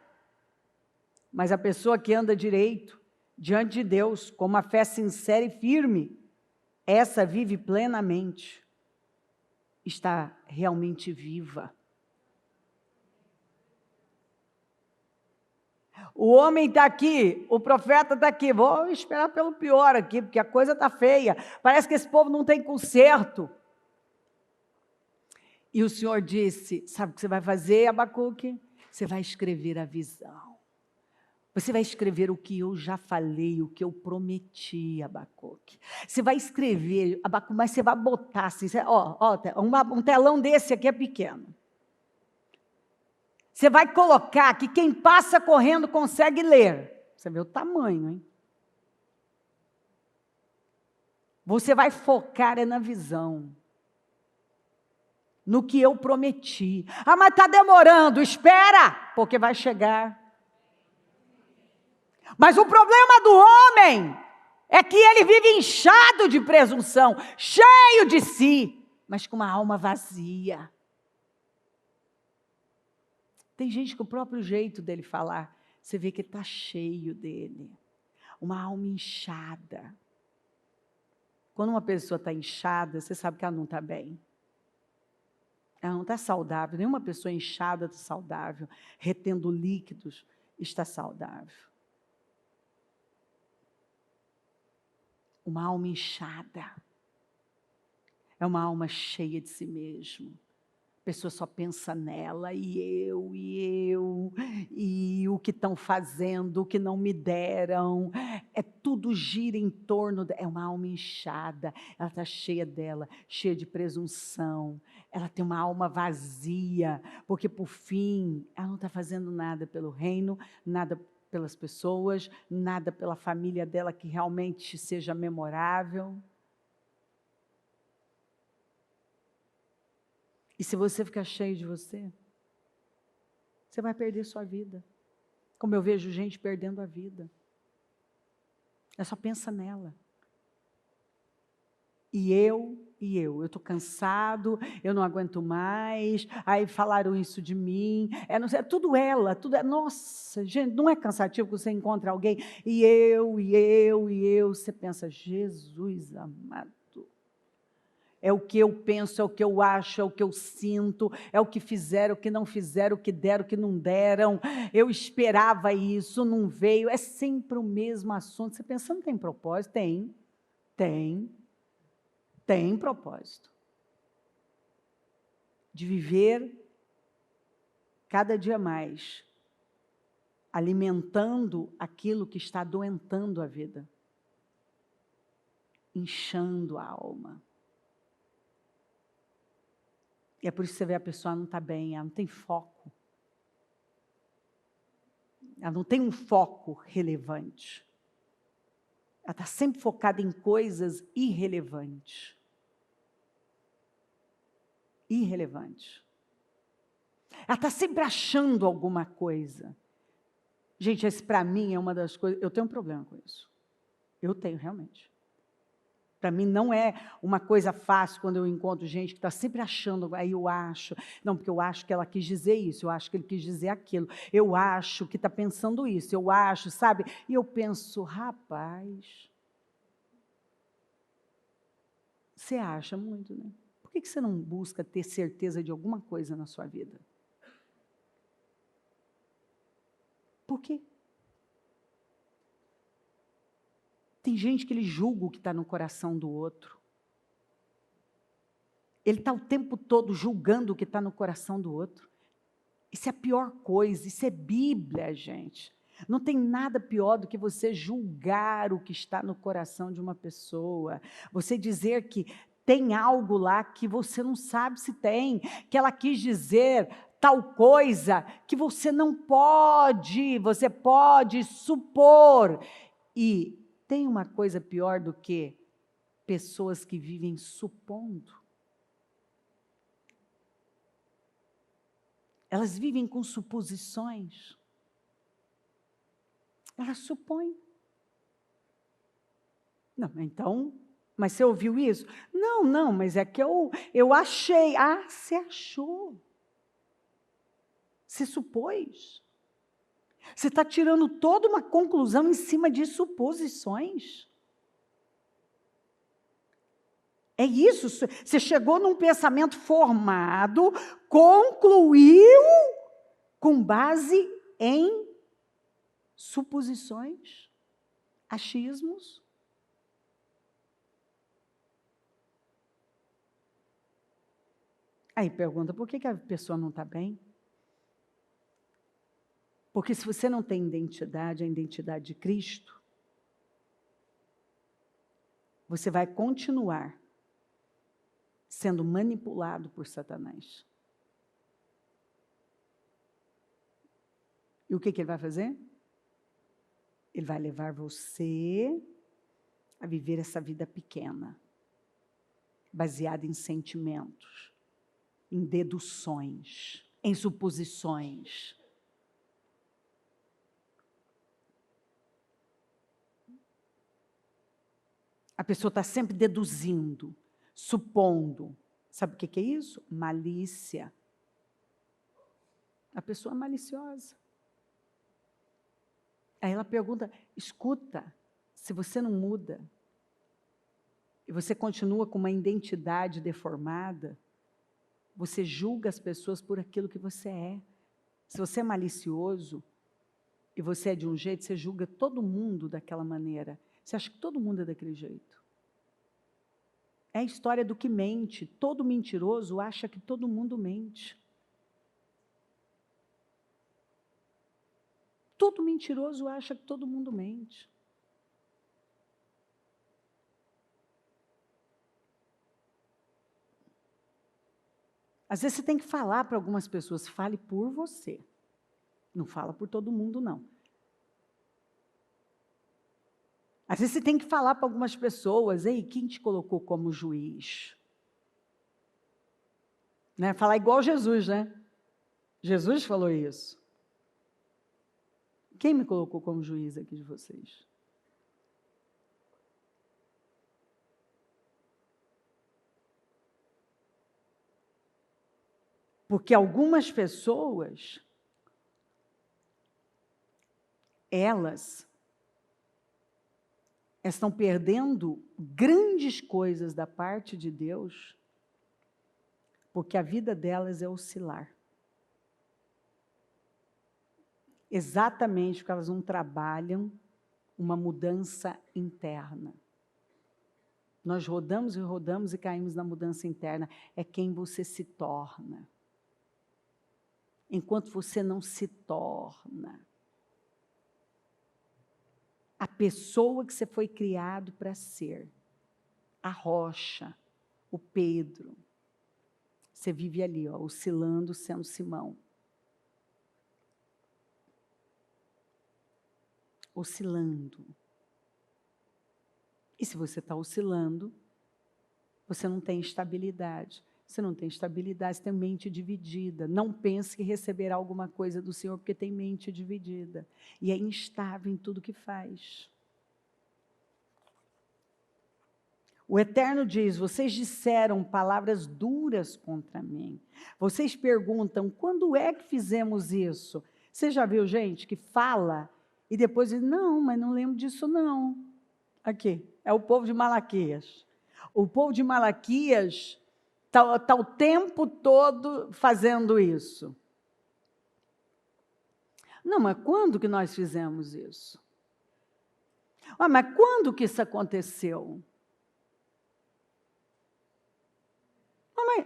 Mas a pessoa que anda direito, diante de Deus, com uma fé sincera e firme, essa vive plenamente. Está realmente viva. O homem está aqui, o profeta está aqui. Vou esperar pelo pior aqui, porque a coisa está feia. Parece que esse povo não tem conserto. E o Senhor disse, sabe o que você vai fazer, Abacuque? Você vai escrever a visão. Você vai escrever o que eu já falei, o que eu prometi, Abacuque. Você vai escrever, Abacuque, mas você vai botar assim, um telão desse aqui é pequeno. Você vai colocar que quem passa correndo consegue ler. Você vê o tamanho, hein? Você vai focar na visão. No que eu prometi. Ah, mas está demorando, espera, porque vai chegar. Mas o problema do homem é que ele vive inchado de presunção, cheio de si, mas com uma alma vazia. Tem gente que o próprio jeito dele falar, você vê que ele está cheio dele. Uma alma inchada. Quando uma pessoa está inchada, você sabe que ela não está bem. Ela não está saudável. Nenhuma pessoa inchada está saudável. Retendo líquidos está saudável. Uma alma inchada. É uma alma cheia de si mesmo. A pessoa só pensa nela, e o que estão fazendo, o que não me deram, tudo gira em torno, é uma alma inchada, ela está cheia dela, cheia de presunção, ela tem uma alma vazia, porque por fim, ela não está fazendo nada pelo reino, nada pelas pessoas, nada pela família dela que realmente seja memorável. E se você ficar cheio de você, você vai perder sua vida. Como eu vejo gente perdendo a vida. Ela só pensa nela. E eu estou cansado, eu não aguento mais, aí falaram isso de mim, não sei, tudo ela, nossa, gente, não é cansativo que você encontra alguém, e eu, você pensa, Jesus amado. É o que eu penso, é o que eu acho, é o que eu sinto, é o que fizeram, o que não fizeram, o que deram, o que não deram. Eu esperava isso, não veio. É sempre o mesmo assunto. Você pensa, não tem propósito? Tem propósito. De viver cada dia mais, alimentando aquilo que está adoentando a vida, inchando a alma. E é por isso que você vê a pessoa não está bem, ela não tem foco. Ela não tem um foco relevante. Ela está sempre focada em coisas irrelevantes. Irrelevantes. Ela está sempre achando alguma coisa. Gente, esse para mim é uma das coisas... Eu tenho um problema com isso. Eu tenho, realmente. Para mim não é uma coisa fácil quando eu encontro gente que está sempre achando, aí eu acho, não, porque eu acho que ela quis dizer isso, eu acho que ele quis dizer aquilo, eu acho que está pensando isso, eu acho, sabe? E eu penso, rapaz, você acha muito, né? Por que você não busca ter certeza de alguma coisa na sua vida? Por quê? Tem gente que ele julga o que está no coração do outro. Ele está o tempo todo julgando o que está no coração do outro. Isso é a pior coisa, isso é Bíblia, gente. Não tem nada pior do que você julgar o que está no coração de uma pessoa. Você dizer que tem algo lá que você não sabe se tem, que ela quis dizer tal coisa que você não pode, você pode supor. E tem uma coisa pior do que pessoas que vivem supondo. Elas vivem com suposições. Elas supõem. Não, então, mas você ouviu isso? Não, mas é que eu achei. Ah, você achou. Você supôs. Você está tirando toda uma conclusão em cima de suposições. É isso, você chegou num pensamento formado, concluiu com base em suposições, achismos. Aí pergunta, por que a pessoa não está bem? Porque se você não tem identidade, a identidade de Cristo, você vai continuar sendo manipulado por Satanás. E o que ele vai fazer? Ele vai levar você a viver essa vida pequena, baseada em sentimentos, em deduções, em suposições. A pessoa está sempre deduzindo, supondo. Sabe o que é isso? Malícia. A pessoa é maliciosa. Aí ela pergunta, escuta, se você não muda, e você continua com uma identidade deformada, você julga as pessoas por aquilo que você é. Se você é malicioso, e você é de um jeito, você julga todo mundo daquela maneira. Você acha que todo mundo é daquele jeito. É a história do que mente. Todo mentiroso acha que todo mundo mente. Todo mentiroso acha que todo mundo mente. Às vezes você tem que falar para algumas pessoas, fale por você. Não fala por todo mundo, não. Às vezes você tem que falar para algumas pessoas, ei, quem te colocou como juiz? Né? Falar igual Jesus, né? Jesus falou isso. Quem me colocou como juiz aqui de vocês? Porque algumas pessoas, elas estão perdendo grandes coisas da parte de Deus, porque a vida delas é oscilar. Exatamente porque elas não trabalham uma mudança interna. Nós rodamos e rodamos e caímos na mudança interna. É quem você se torna. Enquanto você não se torna a pessoa que você foi criado para ser, a rocha, o Pedro, você vive ali, ó, oscilando, sendo Simão. Oscilando. E se você está oscilando, você não tem estabilidade. Você não tem estabilidade, você tem mente dividida. Não pense que receberá alguma coisa do Senhor, porque tem mente dividida. E é instável em tudo que faz. O Eterno diz, vocês disseram palavras duras contra mim. Vocês perguntam, quando é que fizemos isso? Você já viu gente que fala e depois diz, não, mas não lembro disso não. Aqui, é o povo de Malaquias. O povo de Malaquias está o tempo todo fazendo isso. Não, mas quando que nós fizemos isso? Mas quando que isso aconteceu? Mas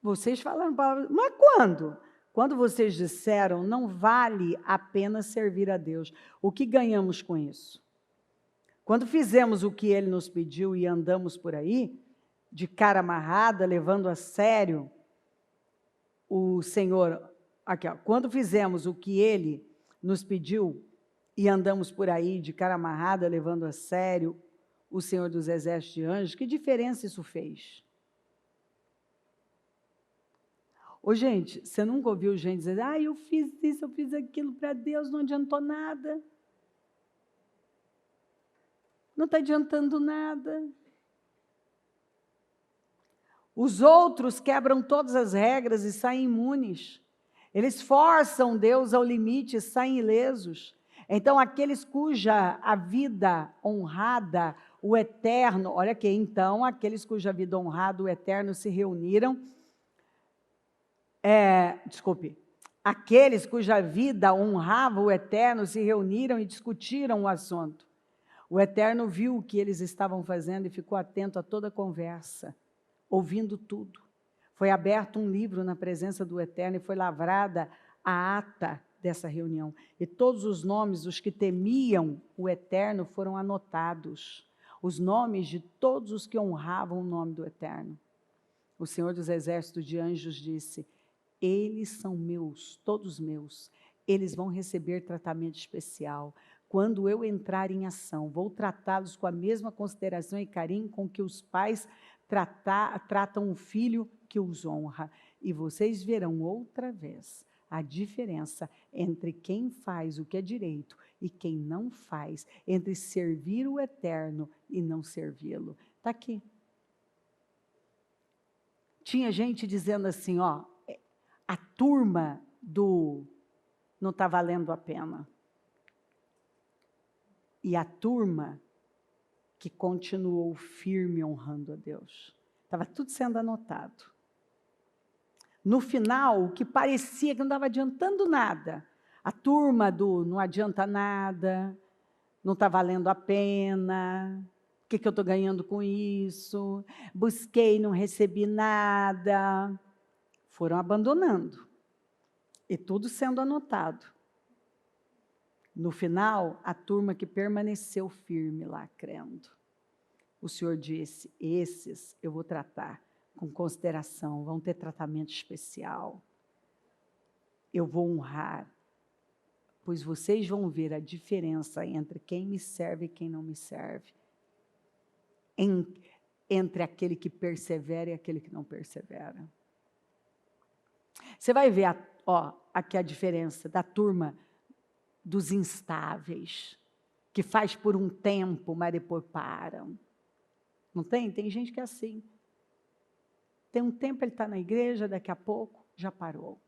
vocês falaram palavras, mas quando? Quando vocês disseram, não vale a pena servir a Deus. O que ganhamos com isso? Quando fizemos o que Ele nos pediu e andamos por aí, de cara amarrada, levando a sério o Senhor, aqui, ó, quando fizemos o que Ele nos pediu e andamos por aí de cara amarrada, levando a sério o Senhor dos Exércitos de Anjos, que diferença isso fez? Ô, gente, você nunca ouviu gente dizer, eu fiz isso, eu fiz aquilo para Deus, não adiantou nada. Não está adiantando nada. Os outros quebram todas as regras e saem imunes. Eles forçam Deus ao limite e saem ilesos. Então, aqueles cuja a vida honrada, o eterno, olha aqui, então, aqueles cuja vida honrada, o eterno se reuniram, aqueles cuja vida honrava o eterno se reuniram e discutiram o assunto. O eterno viu o que eles estavam fazendo e ficou atento a toda a conversa, ouvindo tudo. Foi aberto um livro na presença do eterno e foi lavrada a ata dessa reunião. E todos os nomes dos que temiam o eterno foram anotados. Os nomes de todos os que honravam o nome do eterno. O Senhor dos Exércitos de Anjos disse, eles são meus, todos meus. Eles vão receber tratamento especial. Quando eu entrar em ação, vou tratá-los com a mesma consideração e carinho com que os pais tratam o filho que os honra. E vocês verão outra vez a diferença entre quem faz o que é direito e quem não faz, entre servir o eterno e não servi-lo. Está aqui. Tinha gente dizendo assim, a turma do não está valendo a pena. E a turma que continuou firme honrando a Deus. Estava tudo sendo anotado. No final, o que parecia que não estava adiantando nada, a turma do não adianta nada, não está valendo a pena, o que eu estou ganhando com isso, busquei, não recebi nada, foram abandonando. E tudo sendo anotado. No final, a turma que permaneceu firme lá, crendo. O Senhor disse, esses eu vou tratar com consideração, vão ter tratamento especial. Eu vou honrar, pois vocês vão ver a diferença entre quem me serve e quem não me serve. Entre aquele que persevera e aquele que não persevera. Você vai ver aqui a diferença da turma dos instáveis, que faz por um tempo, mas depois param. Não tem? Tem gente que é assim. Tem um tempo ele está na igreja, daqui a pouco já parou.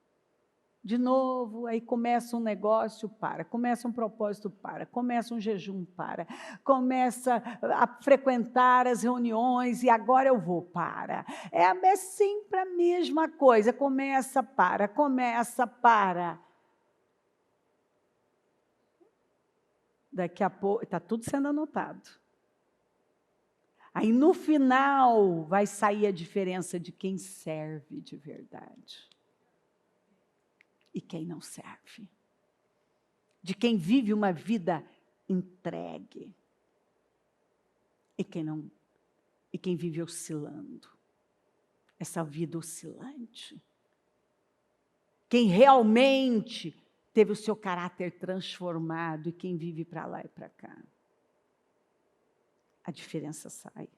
De novo, aí começa um negócio, para. Começa um propósito, para. Começa um jejum, para. Começa a frequentar as reuniões e agora eu vou, para. É sempre a mesma coisa. Começa, para. Começa, para. Daqui a pouco, está tudo sendo anotado. Aí no final vai sair a diferença de quem serve de verdade e quem não serve. De quem vive uma vida entregue e quem vive oscilando. Essa vida oscilante. Quem realmente teve o seu caráter transformado e quem vive para lá e para cá. A diferença sai.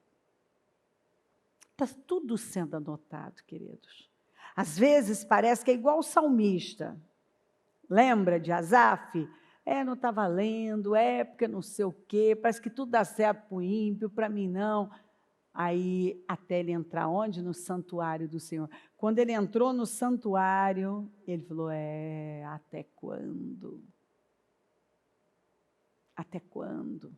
Está tudo sendo anotado, queridos. Às vezes parece que é igual o salmista. Lembra de Asaf? Não está valendo, porque não sei o quê, parece que tudo dá certo para o ímpio, para mim não. Aí, até ele entrar onde? No santuário do Senhor. Quando ele entrou no santuário, ele falou, até quando? Até quando?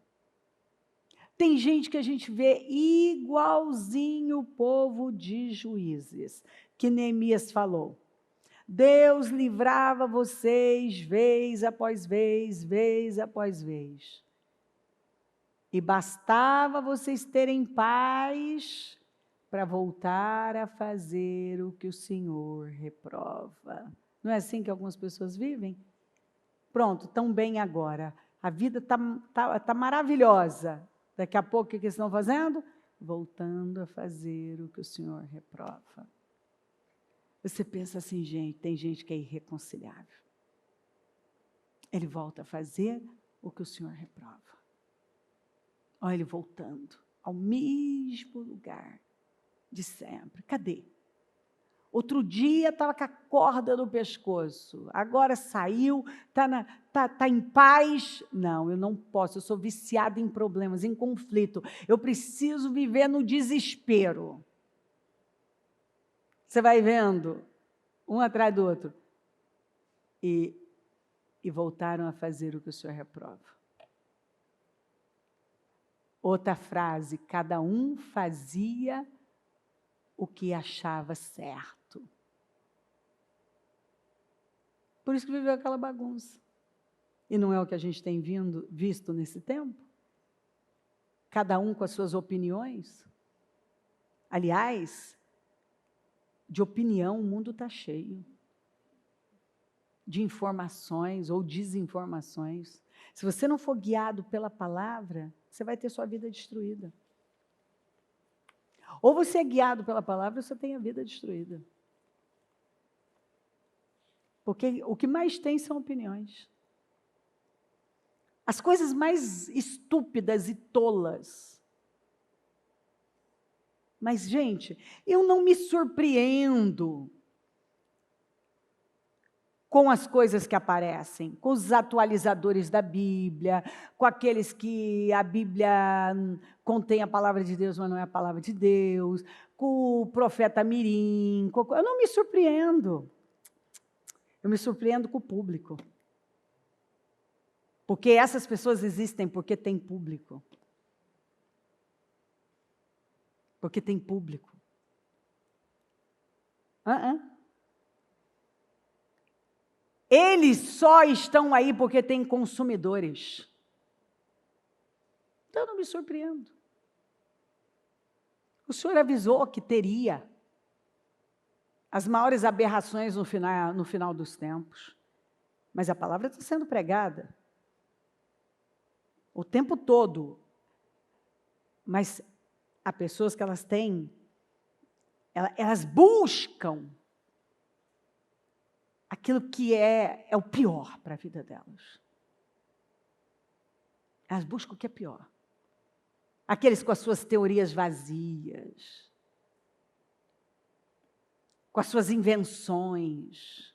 Tem gente que a gente vê igualzinho o povo de Juízes, que Neemias falou. Deus livrava vocês vez após vez, vez após vez. E bastava vocês terem paz para voltar a fazer o que o Senhor reprova. Não é assim que algumas pessoas vivem? Pronto, estão bem agora. A vida tá maravilhosa. Daqui a pouco, o que eles estão fazendo? Voltando a fazer o que o Senhor reprova. Você pensa assim, gente, tem gente que é irreconciliável. Ele volta a fazer o que o Senhor reprova. Olha ele voltando ao mesmo lugar de sempre. Cadê? Outro dia estava com a corda no pescoço, agora saiu, tá em paz. Não, eu não posso, eu sou viciada em problemas, em conflito. Eu preciso viver no desespero. Você vai vendo, um atrás do outro. E voltaram a fazer o que o Senhor reprova. Outra frase, cada um fazia o que achava certo. Por isso que viveu aquela bagunça. E não é o que a gente tem visto nesse tempo? Cada um com as suas opiniões. Aliás, de opinião o mundo está cheio. De informações ou desinformações. Se você não for guiado pela palavra, você vai ter sua vida destruída. Ou você é guiado pela palavra, ou você tem a vida destruída. Porque o que mais tem são opiniões. As coisas mais estúpidas e tolas. Mas, gente, eu não me surpreendo com as coisas que aparecem, com os atualizadores da Bíblia, com aqueles que a Bíblia contém a palavra de Deus, mas não é a palavra de Deus, com o profeta Mirim. Eu não me surpreendo. Eu me surpreendo com o público. Porque essas pessoas existem porque tem público. Porque tem público. Eles só estão aí porque tem consumidores. Então eu não me surpreendo. O Senhor avisou que teria as maiores aberrações no final dos tempos. Mas a palavra está sendo pregada o tempo todo. Mas há pessoas que elas buscam aquilo que é o pior para a vida delas. Elas buscam o que é pior. Aqueles com as suas teorias vazias, com as suas invenções.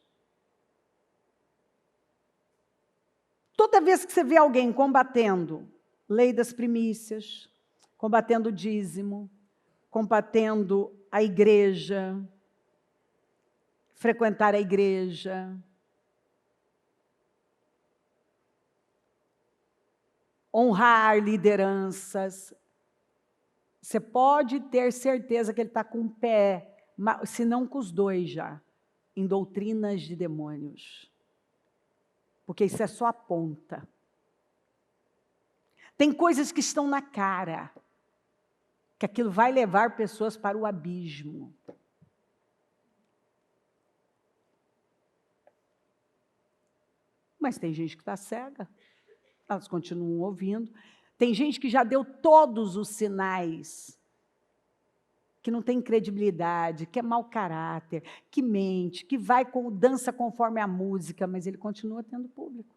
Toda vez que você vê alguém combatendo lei das primícias, combatendo o dízimo, combatendo a igreja, frequentar a igreja, honrar lideranças, você pode ter certeza que ele está com o pé, se não com os dois já, em doutrinas de demônios. Porque isso é só a ponta. Tem coisas que estão na cara, que aquilo vai levar pessoas para o abismo. Mas tem gente que está cega, elas continuam ouvindo. Tem gente que já deu todos os sinais, que não tem credibilidade, que é mau caráter, que mente, que dança conforme a música, mas ele continua tendo público.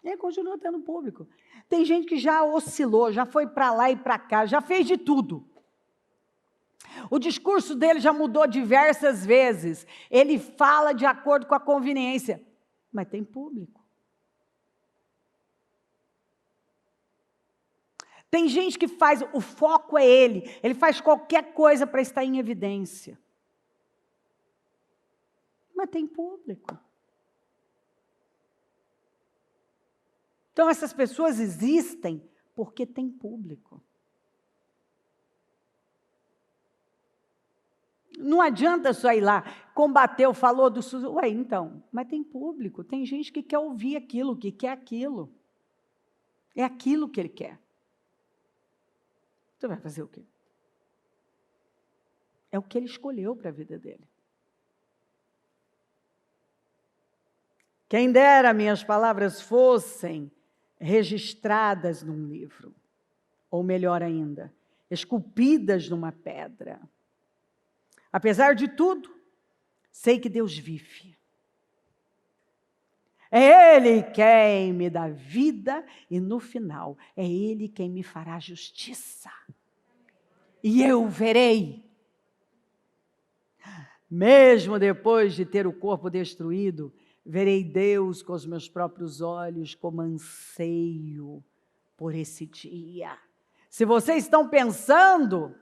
Ele continua tendo público. Tem gente que já oscilou, já foi para lá e para cá, já fez de tudo. O discurso dele já mudou diversas vezes. Ele fala de acordo com a conveniência, mas tem público. Tem gente que o foco é ele faz qualquer coisa para estar em evidência. Mas tem público. Então essas pessoas existem porque tem público. Não adianta só ir lá, combateu, falou do SUS. Ué, então, mas tem público, tem gente que quer ouvir aquilo, que quer aquilo. É aquilo que ele quer. Você vai fazer o quê? É o que ele escolheu para a vida dele. Quem dera minhas palavras fossem registradas num livro, ou melhor ainda, esculpidas numa pedra. Apesar de tudo, sei que Deus vive. É Ele quem me dá vida e no final é Ele quem me fará justiça. E eu verei. Mesmo depois de ter o corpo destruído, verei Deus com os meus próprios olhos, como anseio por esse dia. Se vocês estão pensando,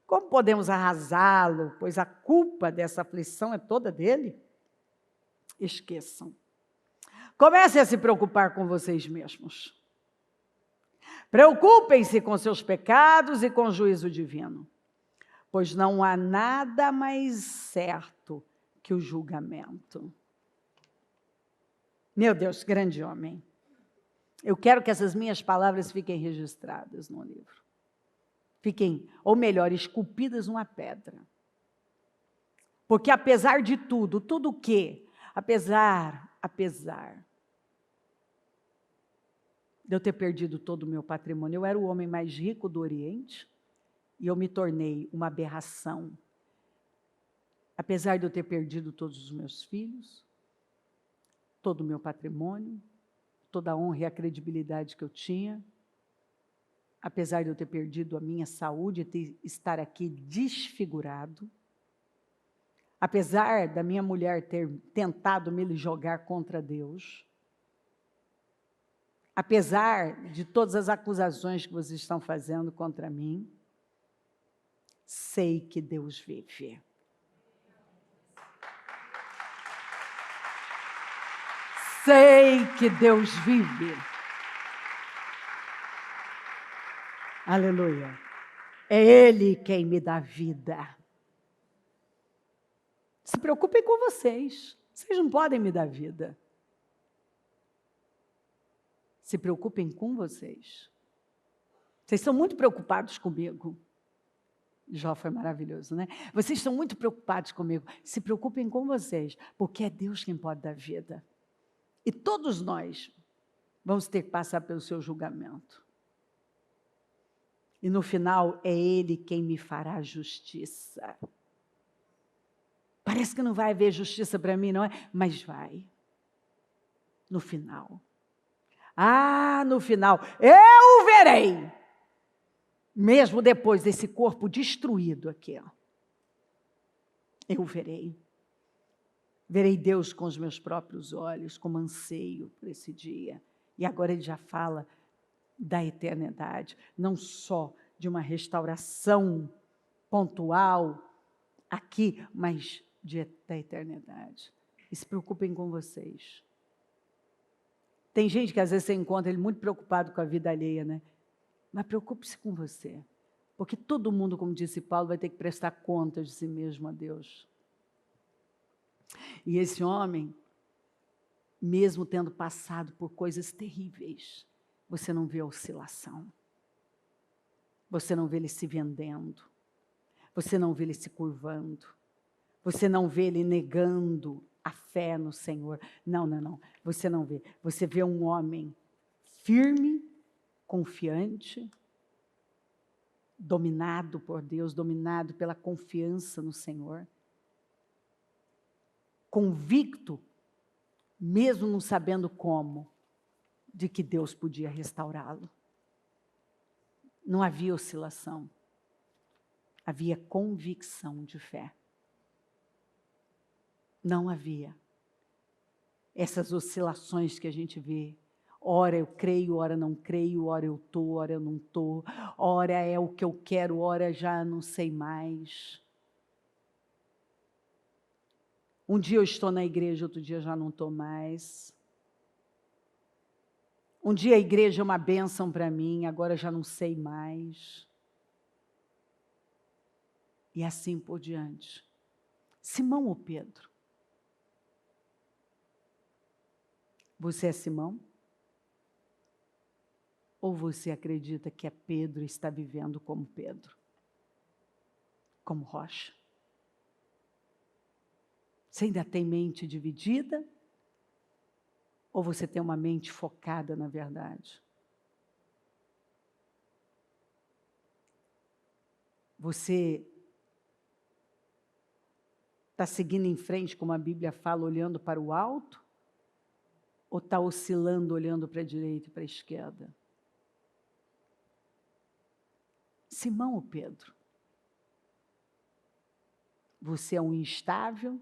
como podemos arrasá-lo, pois a culpa dessa aflição é toda dele? Esqueçam. Comecem a se preocupar com vocês mesmos. Preocupem-se com seus pecados e com o juízo divino, pois não há nada mais certo que o julgamento. Meu Deus, grande homem. Eu quero que essas minhas palavras fiquem registradas no livro. Fiquem, ou melhor, esculpidas numa pedra. Porque apesar de tudo, tudo o quê? Apesar de eu ter perdido todo o meu patrimônio, eu era o homem mais rico do Oriente e eu me tornei uma aberração. Apesar de eu ter perdido todos os meus filhos, todo o meu patrimônio, toda a honra e a credibilidade que eu tinha, apesar de eu ter perdido a minha saúde e estar aqui desfigurado, apesar da minha mulher ter tentado me jogar contra Deus, apesar de todas as acusações que vocês estão fazendo contra mim, sei que Deus vive. Sei que Deus vive. Aleluia. É Ele quem me dá vida. Se preocupem com vocês. Vocês não podem me dar vida. Se preocupem com vocês. Vocês são muito preocupados comigo. Jó foi maravilhoso, né? Vocês estão muito preocupados comigo. Se preocupem com vocês, porque é Deus quem pode dar vida. E todos nós vamos ter que passar pelo seu julgamento. E no final, é Ele quem me fará justiça. Parece que não vai haver justiça para mim, não é? Mas vai. No final. No final, eu verei. Mesmo depois desse corpo destruído aqui, ó. Eu verei. Verei Deus com os meus próprios olhos, como anseio por esse dia. E agora ele já fala da eternidade, não só de uma restauração pontual aqui, mas da eternidade. E se preocupem com vocês. Tem gente que às vezes você encontra ele muito preocupado com a vida alheia, né? Mas preocupe-se com você. Porque todo mundo, como disse Paulo, vai ter que prestar contas de si mesmo a Deus. E esse homem, mesmo tendo passado por coisas terríveis, você não vê a oscilação. Você não vê ele se vendendo. Você não vê ele se curvando. Você não vê ele negando a fé no Senhor. Não. Você não vê. Você vê um homem firme, confiante, dominado por Deus, dominado pela confiança no Senhor, convicto, mesmo não sabendo como, de que Deus podia restaurá-lo. Não havia oscilação, havia convicção de fé. Não havia essas oscilações que a gente vê. Ora eu creio, ora não creio, ora eu estou, ora eu não estou, ora é o que eu quero, ora já não sei mais. Um dia eu estou na igreja, outro dia já não estou mais. Um dia a igreja é uma bênção para mim, agora já não sei mais. E assim por diante. Simão ou Pedro? Você é Simão? Ou você acredita que é Pedro e está vivendo como Pedro? Como rocha? Você ainda tem mente dividida? Ou você tem uma mente focada na verdade? Você está seguindo em frente, como a Bíblia fala, olhando para o alto? Ou está oscilando, olhando para a direita e para a esquerda? Simão ou Pedro? Você é um instável?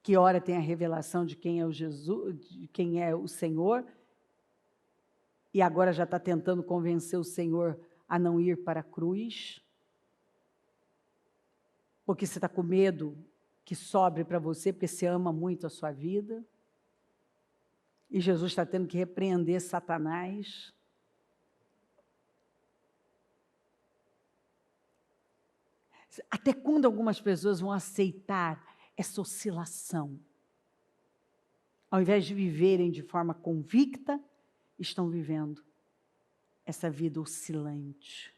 Que ora tem a revelação de quem é o Jesus, de quem é o Senhor, e agora já está tentando convencer o Senhor a não ir para a cruz? Porque você está com medo que sobre para você, porque você ama muito a sua vida? E Jesus está tendo que repreender Satanás? Até quando algumas pessoas vão aceitar essa oscilação? Ao invés de viverem de forma convicta, estão vivendo essa vida oscilante,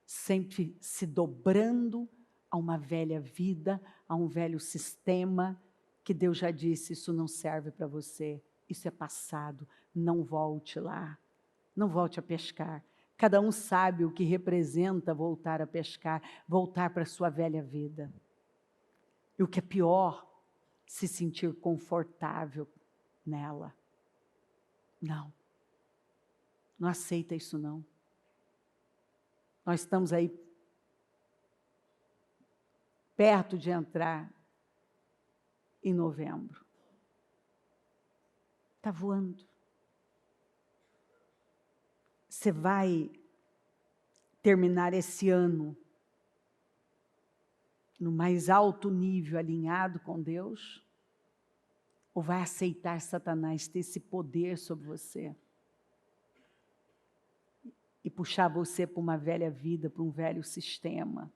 sempre se dobrando a uma velha vida, a um velho sistema, que Deus já disse, isso não serve para você, isso é passado, não volte lá, não volte a pescar. Cada um sabe o que representa voltar a pescar, voltar para a sua velha vida. E o que é pior, se sentir confortável nela. Não aceita isso não. Nós estamos aí perto de entrar em novembro. Está voando. Você vai terminar esse ano no mais alto nível, alinhado com Deus? Ou vai aceitar Satanás ter esse poder sobre você? E puxar você para uma velha vida, para um velho sistema?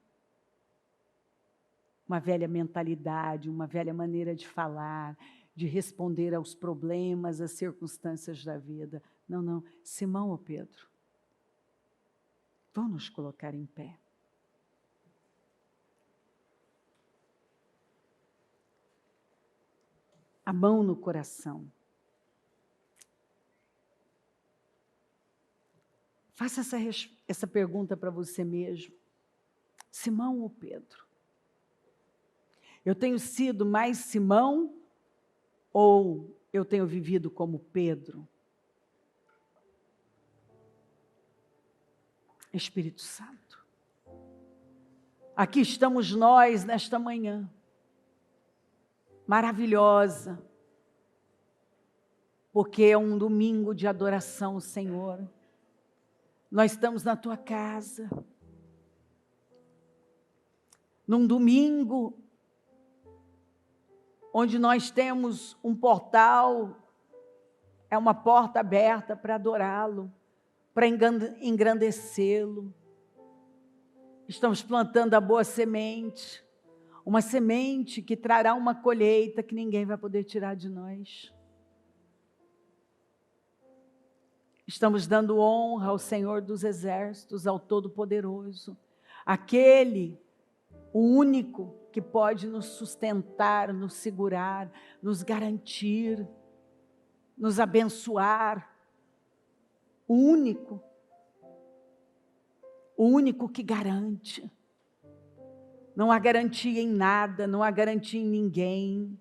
Uma velha mentalidade, uma velha maneira de falar, de responder aos problemas, às circunstâncias da vida. Não. Simão ou Pedro? Vamos nos colocar em pé. A mão no coração. Faça essa pergunta para você mesmo. Simão ou Pedro? Eu tenho sido mais Simão ou eu tenho vivido como Pedro? Espírito Santo, aqui estamos nós nesta manhã, maravilhosa, porque é um domingo de adoração ao Senhor. Nós estamos na tua casa, num domingo, onde nós temos um portal, é uma porta aberta para adorá-lo, para engrandecê-lo. Estamos plantando a boa semente, uma semente que trará uma colheita que ninguém vai poder tirar de nós. Estamos dando honra ao Senhor dos Exércitos, ao Todo-Poderoso, aquele, o único que pode nos sustentar, nos segurar, nos garantir, nos abençoar. O único que garante. Não há garantia em nada, não há garantia em ninguém,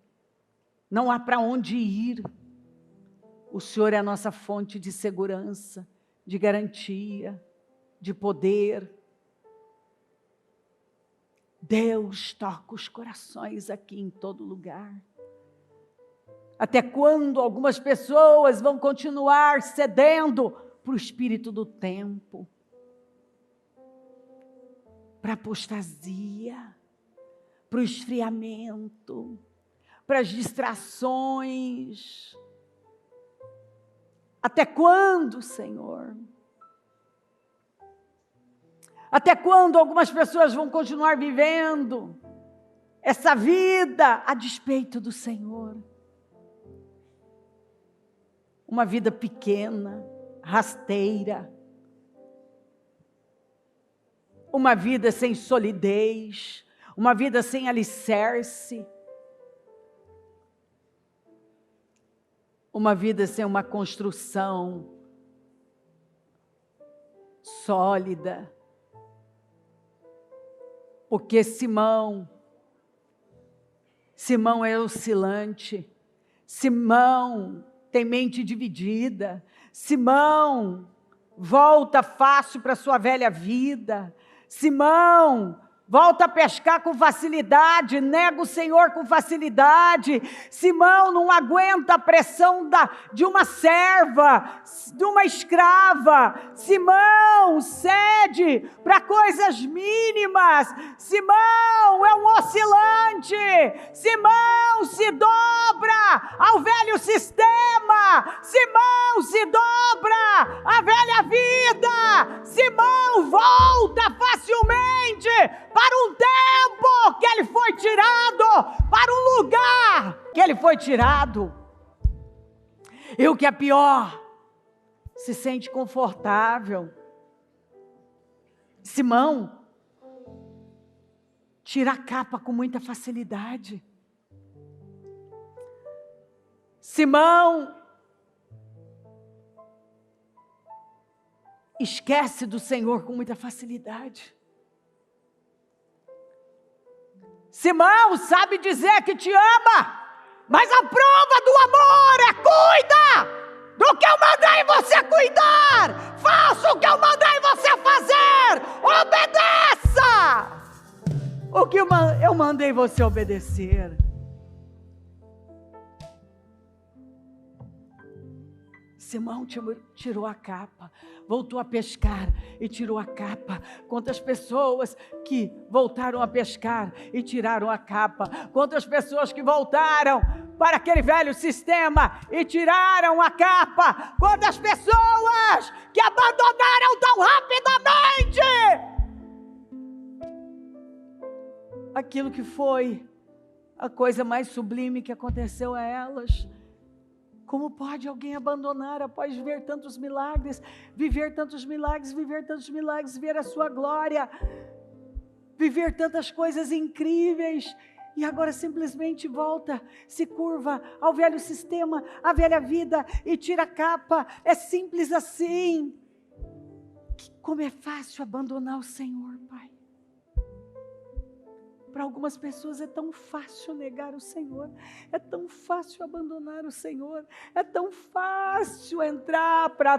não há para onde ir. O Senhor é a nossa fonte de segurança, de garantia, de poder. Deus toca os corações aqui em todo lugar. Até quando algumas pessoas vão continuar cedendo para o espírito do tempo, para a apostasia, para o esfriamento, para as distrações? Até quando, Senhor? Até quando algumas pessoas vão continuar vivendo essa vida a despeito do Senhor? uma vida pequena, rasteira, uma vida sem solidez, uma vida sem alicerce, uma vida sem uma construção sólida. Porque Simão é oscilante, Simão tem mente dividida, Simão volta fácil para sua velha vida, Simão volta a pescar com facilidade, nega o Senhor com facilidade. Simão não aguenta a pressão de uma serva, de uma escrava. Simão cede para coisas mínimas. Simão é um oscilante. Simão se dobra ao velho sistema. Simão se dobra à velha vida. Simão volta facilmente para um tempo que ele foi tirado, para um lugar que ele foi tirado. E o que é pior, se sente confortável. Simão tira a capa com muita facilidade. Simão esquece do Senhor com muita facilidade. Simão sabe dizer que te ama, mas a prova do amor é cuida do que eu mandei você cuidar, faça o que eu mandei você fazer, obedeça o que eu mandei você obedecer. Simão tirou a capa, voltou a pescar e tirou a capa. Quantas pessoas que voltaram a pescar e tiraram a capa. Quantas pessoas que voltaram para aquele velho sistema e tiraram a capa. Quantas pessoas que abandonaram tão rapidamente aquilo que foi a coisa mais sublime que aconteceu a elas. Como pode alguém abandonar após ver tantos milagres, viver tantos milagres, ver a sua glória, viver tantas coisas incríveis, e agora simplesmente volta, se curva ao velho sistema, à velha vida e tira a capa? É simples assim. Como é fácil abandonar o Senhor, Pai. Para algumas pessoas é tão fácil negar o Senhor, é tão fácil abandonar o Senhor, é tão fácil entrar para a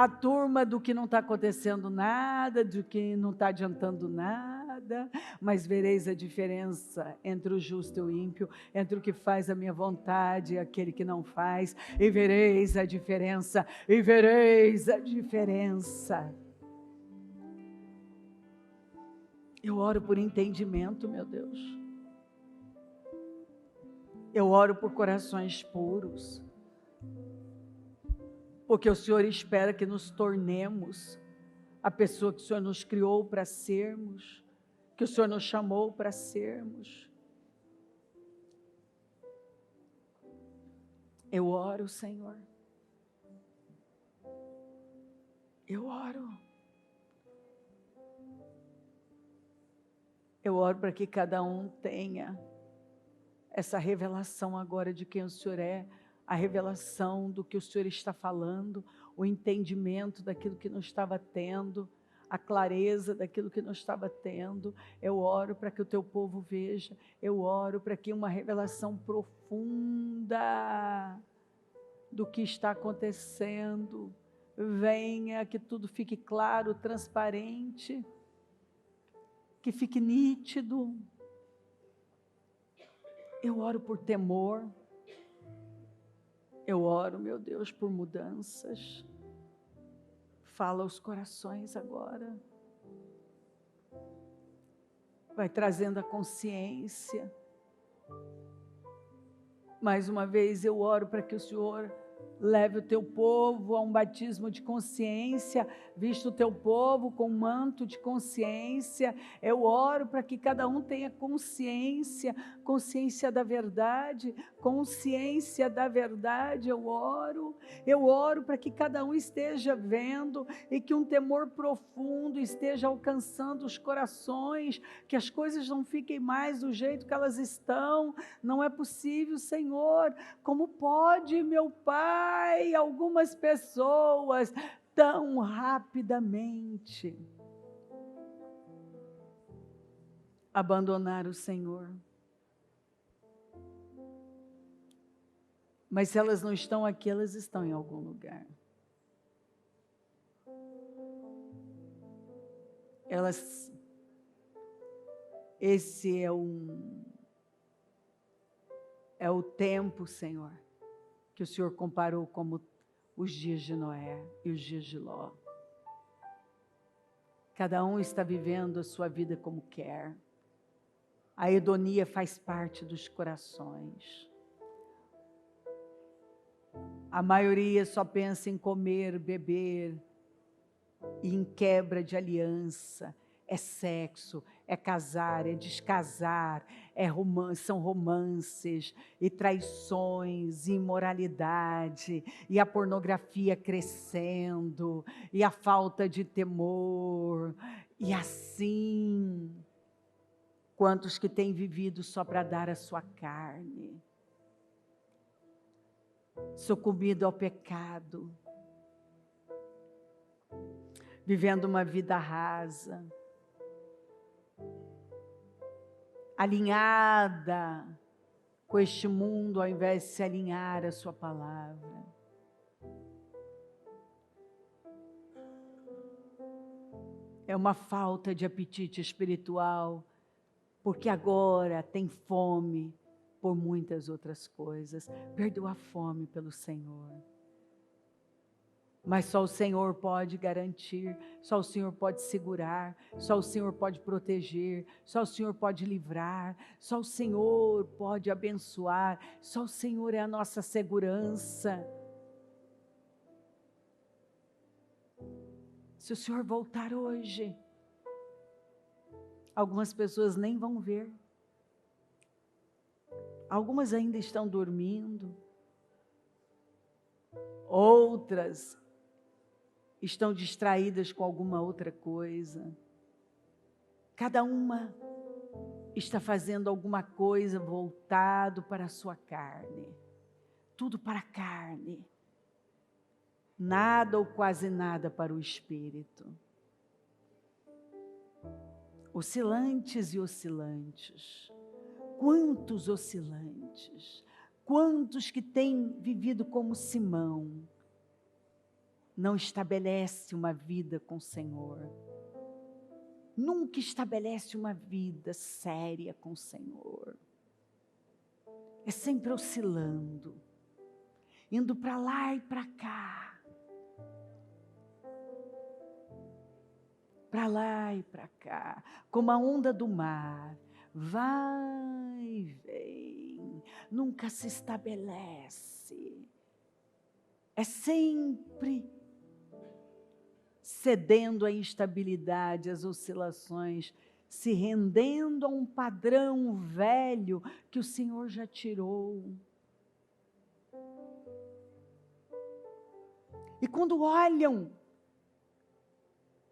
turma do que não está acontecendo nada, do que não está adiantando nada, mas vereis a diferença entre o justo e o ímpio, entre o que faz a minha vontade e aquele que não faz, e vereis a diferença, Eu oro por entendimento, meu Deus. Eu oro por corações puros. Porque o Senhor espera que nos tornemos a pessoa que o Senhor nos criou para sermos, que o Senhor nos chamou para sermos. Eu oro, Senhor. Eu oro. Eu oro para que cada um tenha essa revelação agora de quem o Senhor é, a revelação do que o Senhor está falando, o entendimento daquilo que não estava tendo, a clareza daquilo que não estava tendo. Eu oro para que o teu povo veja, eu oro para que uma revelação profunda do que está acontecendo venha, que tudo fique claro, transparente, que fique nítido. Eu oro por temor, eu oro, meu Deus, por mudanças. Fala aos corações agora, vai trazendo a consciência. Mais uma vez eu oro para que o Senhor Leve o teu povo a um batismo de consciência, visto o teu povo com um manto de consciência. Eu oro para que cada um tenha consciência, consciência da verdade, consciência da verdade. Eu oro para que cada um esteja vendo e que um temor profundo esteja alcançando os corações, que as coisas não fiquem mais do jeito que elas estão. Não é possível, Senhor. Como pode, meu Pai, algumas pessoas tão rapidamente abandonar o Senhor? Mas se elas não estão aqui, elas estão em algum lugar. Esse é o tempo, Senhor, que o Senhor comparou como os dias de Noé e os dias de Ló. Cada um está vivendo a sua vida como quer. A hedonia faz parte dos corações. A maioria só pensa em comer, beber e em quebra de aliança. É sexo, é casar, é descasar, são romances e traições, e imoralidade, e a pornografia crescendo, e a falta de temor, e assim, quantos que têm vivido só para dar a sua carne, sucumbido ao pecado, vivendo uma vida rasa, alinhada com este mundo, ao invés de se alinhar à sua palavra. É uma falta de apetite espiritual, porque agora tem fome por muitas outras coisas. Perdeu a fome pelo Senhor. Mas só o Senhor pode garantir, só o Senhor pode segurar, só o Senhor pode proteger, só o Senhor pode livrar, só o Senhor pode abençoar, só o Senhor é a nossa segurança. Se o Senhor voltar hoje, algumas pessoas nem vão ver, algumas ainda estão dormindo, outras estão distraídas com alguma outra coisa. Cada uma está fazendo alguma coisa voltado para a sua carne. Tudo para a carne. Nada ou quase nada para o espírito. Oscilantes e oscilantes. Quantos oscilantes? Quantos que têm vivido como Simão? Não estabelece uma vida com o Senhor. Nunca estabelece uma vida séria com o Senhor. É sempre oscilando, indo para lá e para cá. Para lá e para cá, como a onda do mar. Vai e vem, nunca se estabelece. É sempre cedendo à instabilidade, às oscilações, se rendendo a um padrão velho que o Senhor já tirou. E quando olham,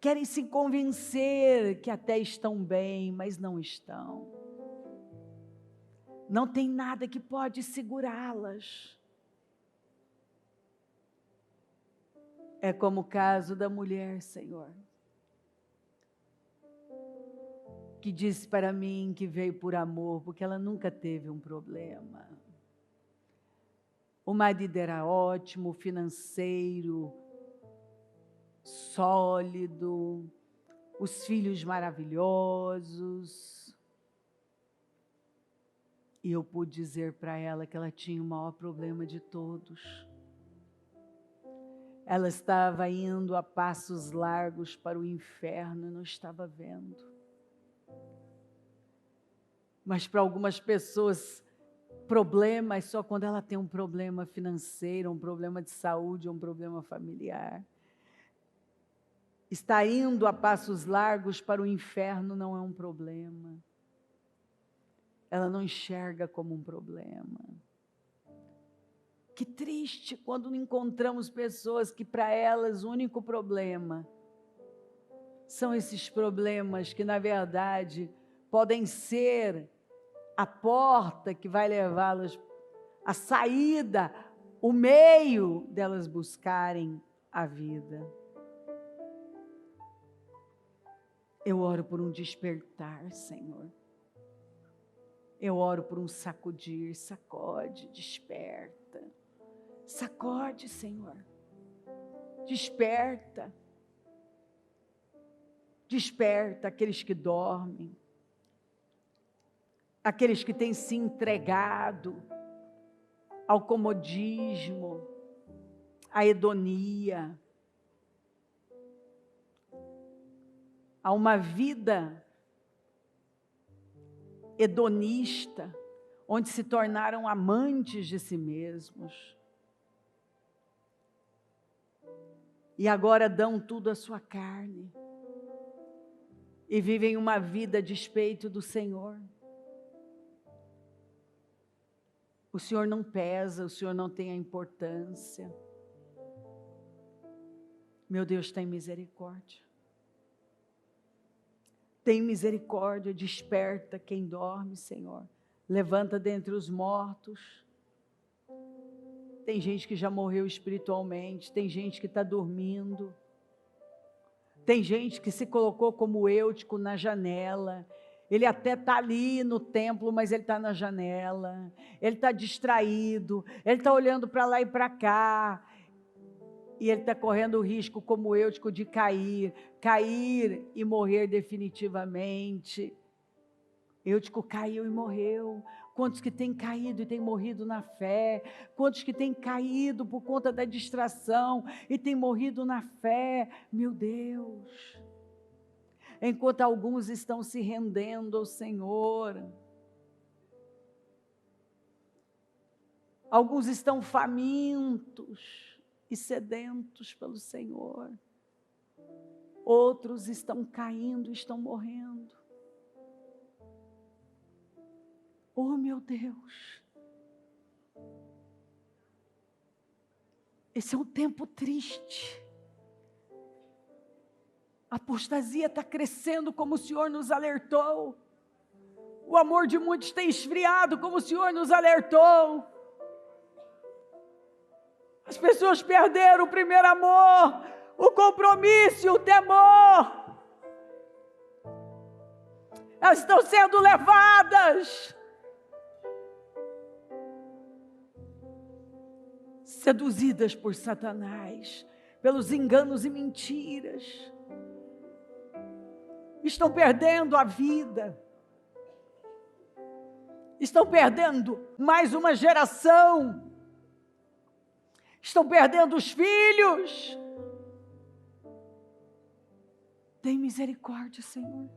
querem se convencer que até estão bem, mas não estão. Não tem nada que pode segurá-las. É como o caso da mulher, Senhor, que disse para mim que veio por amor, porque ela nunca teve um problema. O marido era ótimo, financeiro, sólido, os filhos maravilhosos. E eu pude dizer para ela que ela tinha o maior problema de todos. Ela estava indo a passos largos para o inferno e não estava vendo. Mas para algumas pessoas problemas só quando ela tem um problema financeiro, um problema de saúde, um problema familiar. Está indo a passos largos para o inferno não é um problema. Ela não enxerga como um problema. Que triste quando encontramos pessoas que para elas o único problema são esses problemas que na verdade podem ser a porta que vai levá-las, a saída, o meio delas buscarem a vida. Eu oro por um despertar, Senhor. Eu oro por um sacudir, sacode, desperta. Sacode, Senhor. Desperta. Desperta aqueles que dormem. Aqueles que têm se entregado ao comodismo, à hedonia, a uma vida hedonista, onde se tornaram amantes de si mesmos. E agora dão tudo à sua carne. E vivem uma vida a despeito do Senhor. O Senhor não pesa, o Senhor não tem a importância. Meu Deus, tem misericórdia. Tem misericórdia, desperta quem dorme, Senhor. Levanta dentre os mortos. Tem gente que já morreu espiritualmente, tem gente que está dormindo. Tem gente que se colocou como Eutico na janela. Ele até está ali no templo, mas ele está na janela. Ele está distraído, ele está olhando para lá e para cá. E ele está correndo o risco, como Eutico, de cair e morrer definitivamente. Eutico caiu e morreu. Quantos que têm caído e têm morrido na fé? Quantos que têm caído por conta da distração e têm morrido na fé? Meu Deus! Enquanto alguns estão se rendendo ao Senhor. Alguns estão famintos e sedentos pelo Senhor. Outros estão caindo, estão morrendo. Oh, meu Deus! Esse é um tempo triste. A apostasia está crescendo como o Senhor nos alertou. O amor de muitos tem esfriado como o Senhor nos alertou. As pessoas perderam o primeiro amor, o compromisso, o temor. Elas estão sendo levadas, seduzidas por Satanás, pelos enganos e mentiras. Estão perdendo a vida. Estão perdendo mais uma geração. Estão perdendo os filhos. Tem misericórdia, Senhor.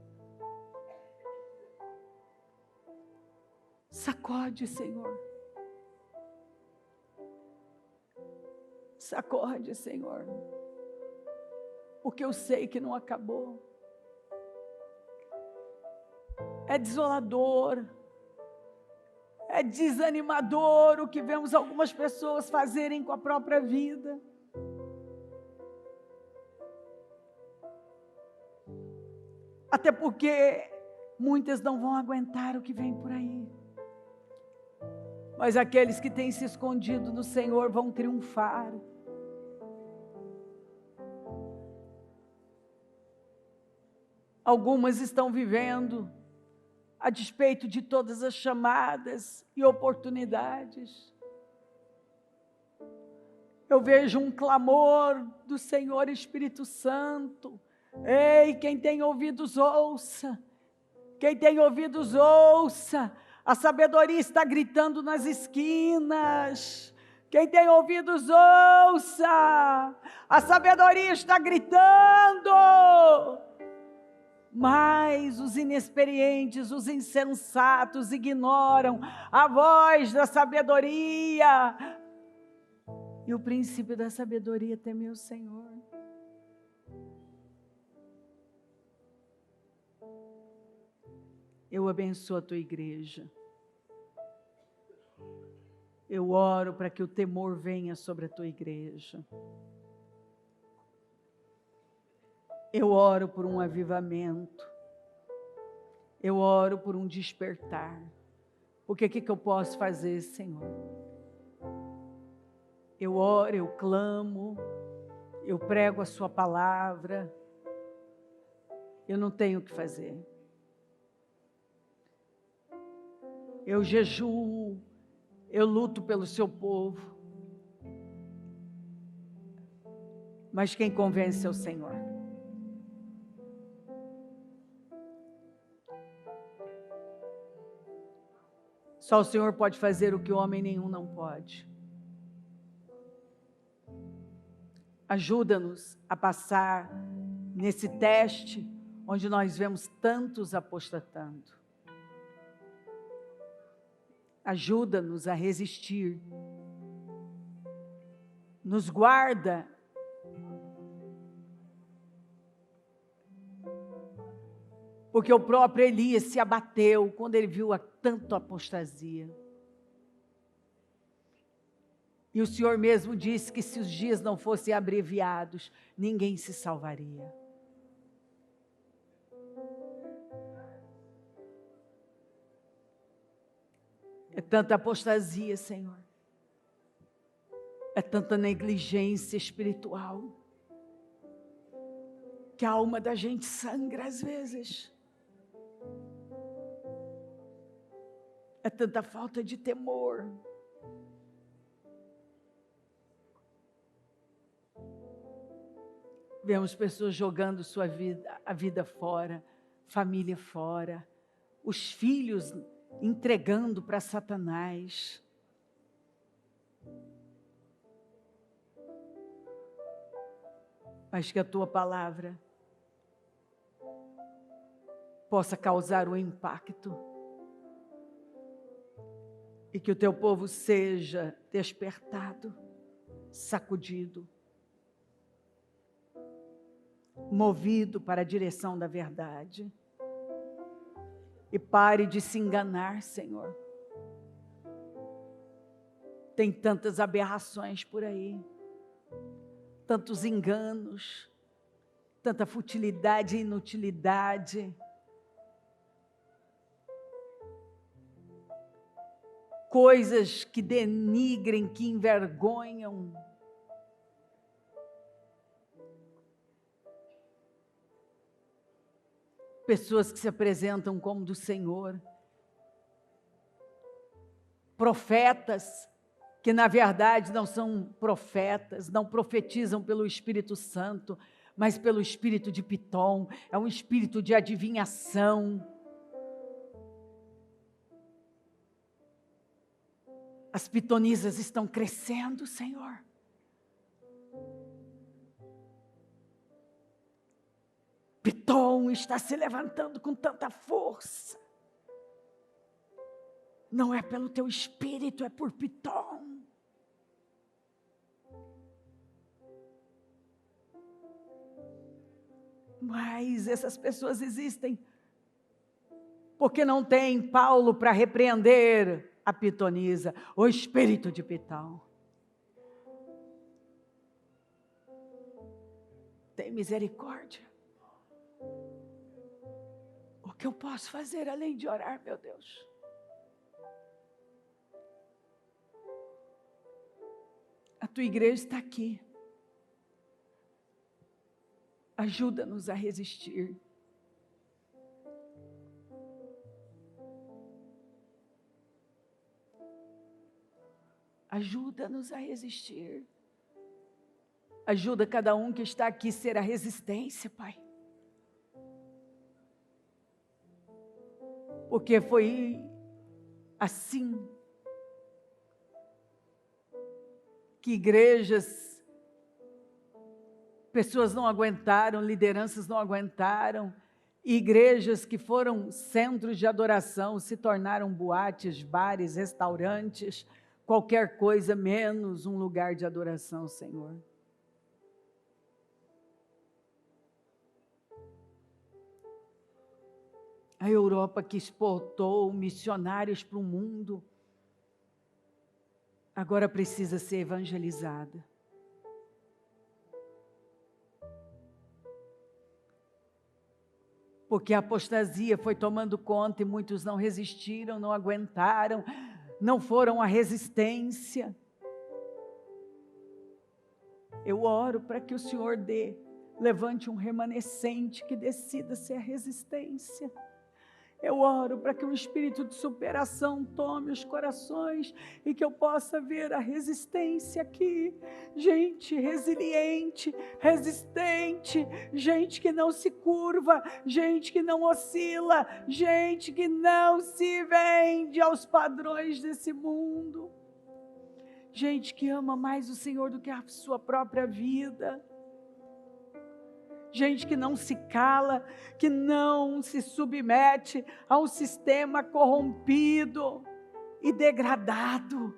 Sacode, Senhor. Sacode, Senhor. Porque eu sei que não acabou. É desolador. É desanimador o que vemos algumas pessoas fazerem com a própria vida. Até porque muitas não vão aguentar o que vem por aí. Mas aqueles que têm se escondido no Senhor vão triunfar. Algumas estão vivendo a despeito de todas as chamadas e oportunidades. Eu vejo um clamor do Senhor Espírito Santo. Ei, quem tem ouvidos ouça. Quem tem ouvidos ouça. A sabedoria está gritando nas esquinas. Quem tem ouvidos ouça. A sabedoria está gritando. Mas os inexperientes, os insensatos ignoram a voz da sabedoria. E o princípio da sabedoria é temer o Senhor. Eu abençoo a tua igreja. Eu oro para que o temor venha sobre a tua igreja. Eu oro por um avivamento. Eu oro por um despertar. Porque o que eu posso fazer, Senhor? Eu oro, eu clamo, eu prego a sua palavra. Eu não tenho o que fazer. Eu jejuo, eu luto pelo seu povo. Mas quem convence é o Senhor. Só o Senhor pode fazer o que homem nenhum não pode. Ajuda-nos a passar nesse teste onde nós vemos tantos apostatando. Ajuda-nos a resistir. Nos guarda. Porque o próprio Elias se abateu quando ele viu tanto apostasia. E o Senhor mesmo disse que se os dias não fossem abreviados, ninguém se salvaria. É tanta apostasia, Senhor. É tanta negligência espiritual. Que a alma da gente sangra às vezes. É tanta falta de temor. Vemos pessoas jogando a vida fora, família fora, os filhos entregando para Satanás. Mas que a tua palavra possa causar um impacto e que o teu povo seja despertado, sacudido, movido para a direção da verdade. E pare de se enganar, Senhor. Tem tantas aberrações por aí, tantos enganos, tanta futilidade e inutilidade. Coisas que denigrem, que envergonham. Pessoas que se apresentam como do Senhor. Profetas que na verdade não são profetas, não profetizam pelo Espírito Santo, mas pelo espírito de Pitom. É um espírito de adivinhação. As pitonisas estão crescendo, Senhor. Pitom está se levantando com tanta força. Não é pelo teu espírito, é por Pitom. Mas essas pessoas existem porque não tem Paulo para repreender a pitonisa, o espírito de Pitom. Tem misericórdia. O que eu posso fazer além de orar, meu Deus? A tua igreja está aqui. Ajuda-nos a resistir. Ajuda-nos a resistir. Ajuda cada um que está aqui a ser a resistência, Pai. Porque foi assim que igrejas, pessoas não aguentaram, lideranças não aguentaram, Igrejas que foram centros de adoração se tornaram boates, bares, restaurantes, qualquer coisa menos um lugar de adoração, Senhor. A Europa que exportou missionários para o mundo, agora precisa ser evangelizada. Porque a apostasia foi tomando conta e muitos não resistiram, não aguentaram, não foram à resistência. Eu oro para que o Senhor levante um remanescente que decida ser a resistência. Eu oro para que o espírito de superação tome os corações e que eu possa ver a resistência aqui. Gente resiliente, resistente, gente que não se curva, gente que não oscila, gente que não se vende aos padrões desse mundo. Gente que ama mais o Senhor do que a sua própria vida. Gente que não se cala, que não se submete a um sistema corrompido e degradado.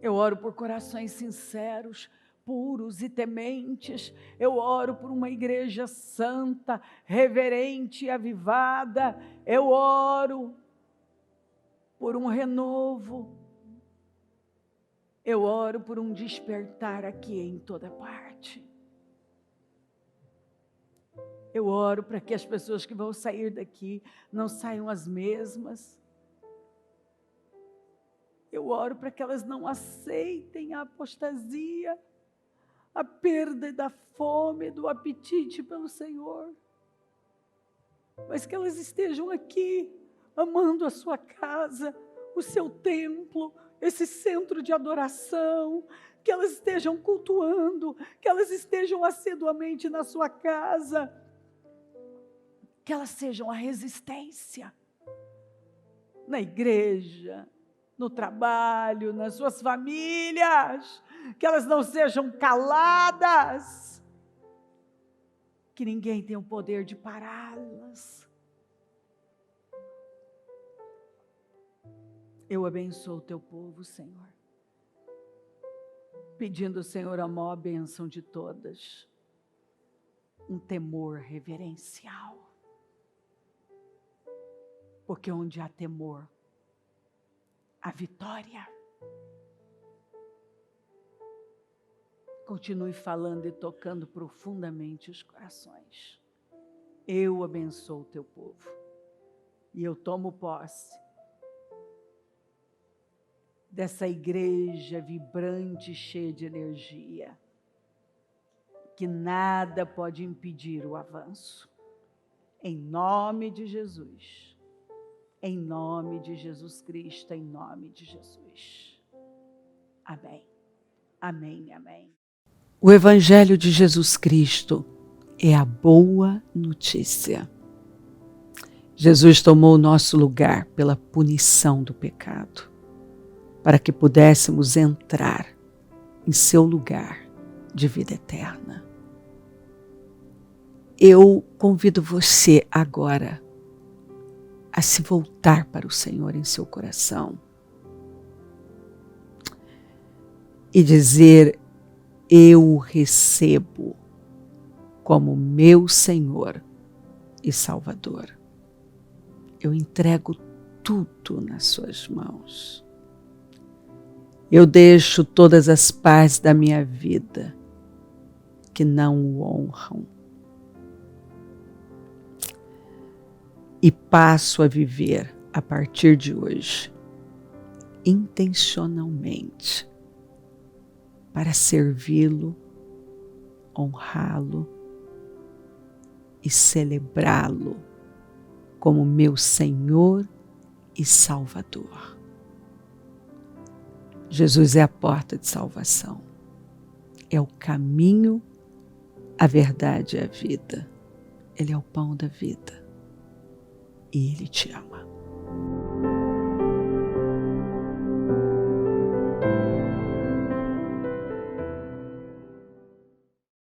Eu oro por corações sinceros, puros e tementes. Eu oro por uma igreja santa, reverente e avivada. Eu oro por um renovo. Eu oro por um despertar aqui em toda parte. Eu oro para que as pessoas que vão sair daqui não saiam as mesmas. Eu oro para que elas não aceitem a apostasia, a perda da fome, do apetite pelo Senhor. Mas que elas estejam aqui, amando a sua casa, o seu templo, esse centro de adoração, que elas estejam cultuando, que elas estejam assiduamente na sua casa, que elas sejam a resistência na igreja, no trabalho, nas suas famílias, que elas não sejam caladas, que ninguém tenha o poder de pará-las. Eu abençoo o teu povo, Senhor, pedindo ao Senhor a maior bênção de todas, um temor reverencial, porque onde há temor, há vitória. Continue falando e tocando profundamente os corações. Eu abençoo o teu povo e eu tomo posse dessa igreja vibrante, cheia de energia, que nada pode impedir o avanço. Em nome de Jesus, em nome de Jesus Cristo, em nome de Jesus. Amém, amém, amém. O Evangelho de Jesus Cristo é a boa notícia. Jesus tomou o nosso lugar pela punição do pecado, para que pudéssemos entrar em seu lugar de vida eterna. Eu convido você agora a se voltar para o Senhor em seu coração e dizer: eu o recebo como meu Senhor e Salvador. Eu entrego tudo nas suas mãos. Eu deixo todas as partes da minha vida que não o honram e passo a viver a partir de hoje intencionalmente para servi-lo, honrá-lo e celebrá-lo como meu Senhor e Salvador. Jesus é a porta de salvação, é o caminho, a verdade e a vida. Ele é o pão da vida e Ele te ama.